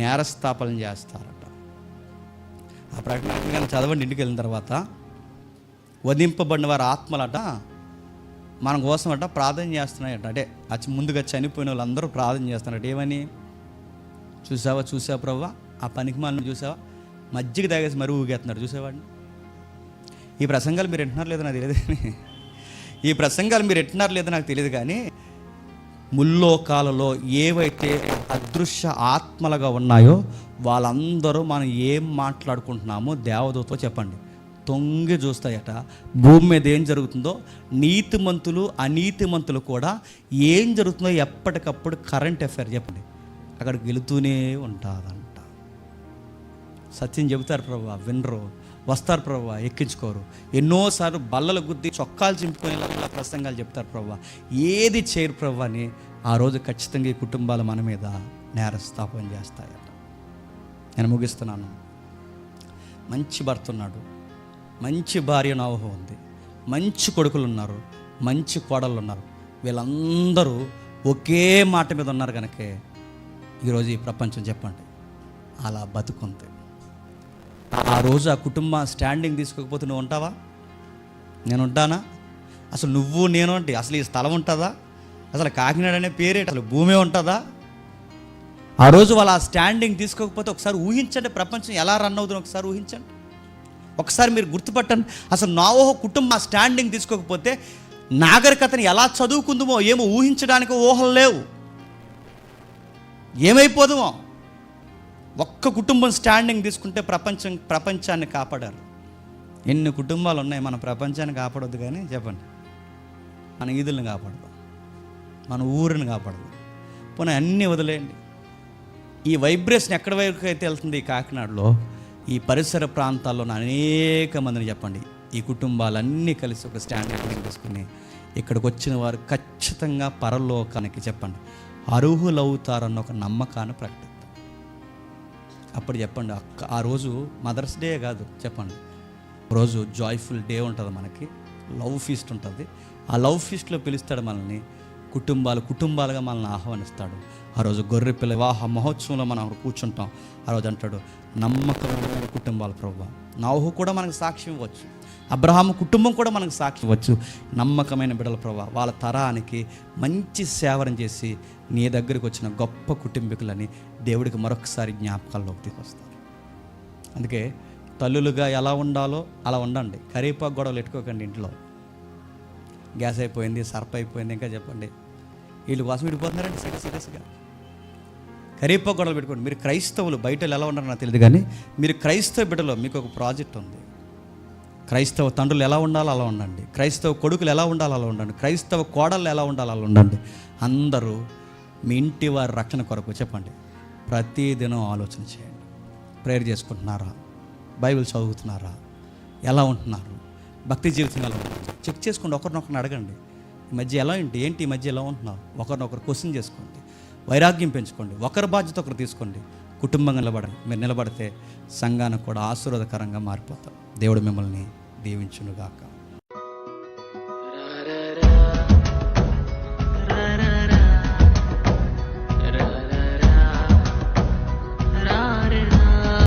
నేరస్థాపన చేస్తారట. ఆ ప్రకటన చదవండి. ఇంటికి వెళ్ళిన తర్వాత వధింపబడిన వారి ఆత్మలట మన కోసం అట ప్రార్థన చేస్తున్నాయట. అంటే ముందుగా చనిపోయిన వాళ్ళందరూ ప్రార్థన చేస్తున్నారట. ఏమని? చూసావా ప్రవ్వా, ఆ పనికి మనం చూసావా, మజ్జిగ తాగేసి మరీ ఊగేస్తున్నాడు చూసేవాడిని. ఈ ప్రసంగాలు మీరు వింటున్నారు లేదో నాకు తెలియదు కానీ ముల్లోకాలలో ఏవైతే అదృశ్య ఆత్మలుగా ఉన్నాయో వాళ్ళందరూ మనం ఏం మాట్లాడుకుంటున్నామో దేవదూతతో చెప్పండి తొంగి చూస్తాయట. భూమి మీద ఏం జరుగుతుందో నీతిమంతులు అనీతిమంతులు కూడా ఏం జరుగుతుందో ఎప్పటికప్పుడు కరెంట్ అఫైర్ చెప్పండి అక్కడికి వెళుతూనే ఉంటుందంట. సత్యం చెబుతారు ప్రభువా, వినరు. వస్తారు ప్రభువా, ఎక్కించుకోరు. ఎన్నోసార్లు బల్లలు గుద్ది చొక్కాలు చింపుకునేలా ప్రసంగాలు చెప్తారు ప్రభువా, ఏది చేయరు ప్రభు అని ఆ రోజు ఖచ్చితంగా ఈ కుటుంబాలు మన మీద నేరస్థాపన చేస్తాయట. నేను ముగిస్తున్నాను. మంచి భర్త ఉన్నాడు, మంచి భార్య నోవహు ఉంది, మంచి కొడుకులు ఉన్నారు, మంచి కోడళ్ళు ఉన్నారు. వీళ్ళందరూ ఒకే మాట మీద ఉన్నారు కనుకే ఈరోజు ఈ ప్రపంచం చెప్పండి అలా బతుకుంది. ఆ రోజు ఆ కుటుంబం స్టాండింగ్ తీసుకోకపోతే నువ్వు ఉంటావా? నేను ఉంటానా? అసలు నువ్వు నేను అంటే అసలు ఈ స్థలం ఉంటుందా? అసలు కాకినాడ అనే పేరే అసలు భూమి ఉంటుందా? ఆ రోజు వాళ్ళు ఆ స్టాండింగ్ తీసుకోకపోతే ఒకసారి ఊహించండి ప్రపంచం ఎలా రన్ అవుతుందో ఒకసారి ఊహించండి. ఒకసారి మీరు గుర్తుపట్టండి. అసలు నోవహు కుటుంబం ఆ స్టాండింగ్ తీసుకోకపోతే నాగరికతని ఎలా చదువుకుందామో ఏమో ఊహించడానికి ఊహలు లేవు. ఏమైపోదామో. ఒక్క కుటుంబం స్టాండింగ్ తీసుకుంటే ప్రపంచాన్ని కాపాడారు. ఎన్ని కుటుంబాలు ఉన్నాయి. మన ప్రపంచాన్ని కాపాడొద్దు కానీ చెప్పండి, మన ఈదుల్ని కాపాడదాం, మన ఊరిని కాపాడదాం. పోనీ అన్నీ వదిలేయండి. ఈ వైబ్రేషన్ ఎక్కడి వరకు అయితే వెళ్తుంది ఈ కాకినాడలో, ఈ పరిసర ప్రాంతాల్లో అనేక మందిని చెప్పండి ఈ కుటుంబాలన్నీ కలిసి ఒక స్టాండింగ్ తీసుకుని ఇక్కడికి వచ్చిన వారు ఖచ్చితంగా పరలోకానికి చెప్పండి అర్హులవుతారన్న ఒక నమ్మకాన్ని ప్రకటిద్దాం. అప్పుడు చెప్పండి ఆ రోజు మదర్స్ డే కాదు, చెప్పండి రోజు జాయ్ఫుల్ డే ఉంటుంది, మనకి లవ్ ఫీస్ట్ ఉంటుంది. ఆ లవ్ ఫీస్ట్లో పిలుస్తాడు మనల్ని, కుటుంబాలుగా మనల్ని ఆహ్వానిస్తాడు. ఆ రోజు గొర్రెపిల్ల వివాహ మహోత్సవంలో మనం అక్కడ కూర్చుంటాం. ఆ రోజు అంటాడు నమ్మకమైన కుటుంబాలు ప్రభువా. నోవహు కూడా మనకు సాక్ష్యం ఇవ్వచ్చు, అబ్రహాము కుటుంబం కూడా మనకు సాక్ష్యం ఇవ్వచ్చు. నమ్మకమైన బిడ్డల ప్రభువా, వాళ్ళ తరానికి మంచి సేవన చేసి నీ దగ్గరికి వచ్చిన గొప్ప కుటుంబీకులని దేవుడికి మరొకసారి జ్ఞాపకాల్లోకి తీసుకొస్తారు. అందుకే తల్లులుగా ఎలా ఉండాలో అలా ఉండండి. కరివేపాకు గొడవలు పెట్టుకోకండి ఇంట్లో. గ్యాస్ అయిపోయింది, సర్ఫ్ అయిపోయింది, ఇంకా చెప్పండి వీళ్ళ కోసం విడిపోతున్నారండి సీరియస్గా. కరివేపాకు గొడవలు పెట్టుకోండి. మీరు క్రైస్తవులు బయట ఎలా ఉన్నారో నాకు తెలియదు కానీ మీరు క్రైస్తవ బిడ్డలో మీకు ఒక ప్రాజెక్ట్ ఉంది. క్రైస్తవ తండ్రులు ఎలా ఉండాలో అలా ఉండండి, క్రైస్తవ కొడుకులు ఎలా ఉండాలో అలా ఉండండి, క్రైస్తవ కోడళ్ళు ఎలా ఉండాలో అలా ఉండండి. అందరూ మీ ఇంటి వారి రక్షణ కొరకు చెప్పండి ప్రతిదినం ఆలోచన చేయండి. ప్రేయర్ చేసుకుంటున్నారా? బైబిల్ చదువుతున్నారా? ఎలా ఉంటున్నారు? భక్తి జీవితం ఎలా ఉంటుంది చెక్ చేసుకోండి. ఒకరినొకరిని అడగండి, ఈ మధ్య ఎలా ఏంటి ఈ మధ్య ఎలా ఉంటున్నావు? ఒకరినొకరు క్వశ్చన్ చేసుకోండి. వైరాగ్యం పెంచుకోండి. ఒకరి బాధ్యత ఒకరు తీసుకోండి. కుటుంబంగా నిలబడండి. మీరు నిలబడితే సంఘానికి కూడా ఆశీర్వాదకరంగా మారిపోతారు. దేవుడు మిమ్మల్ని దీవించునుగాక.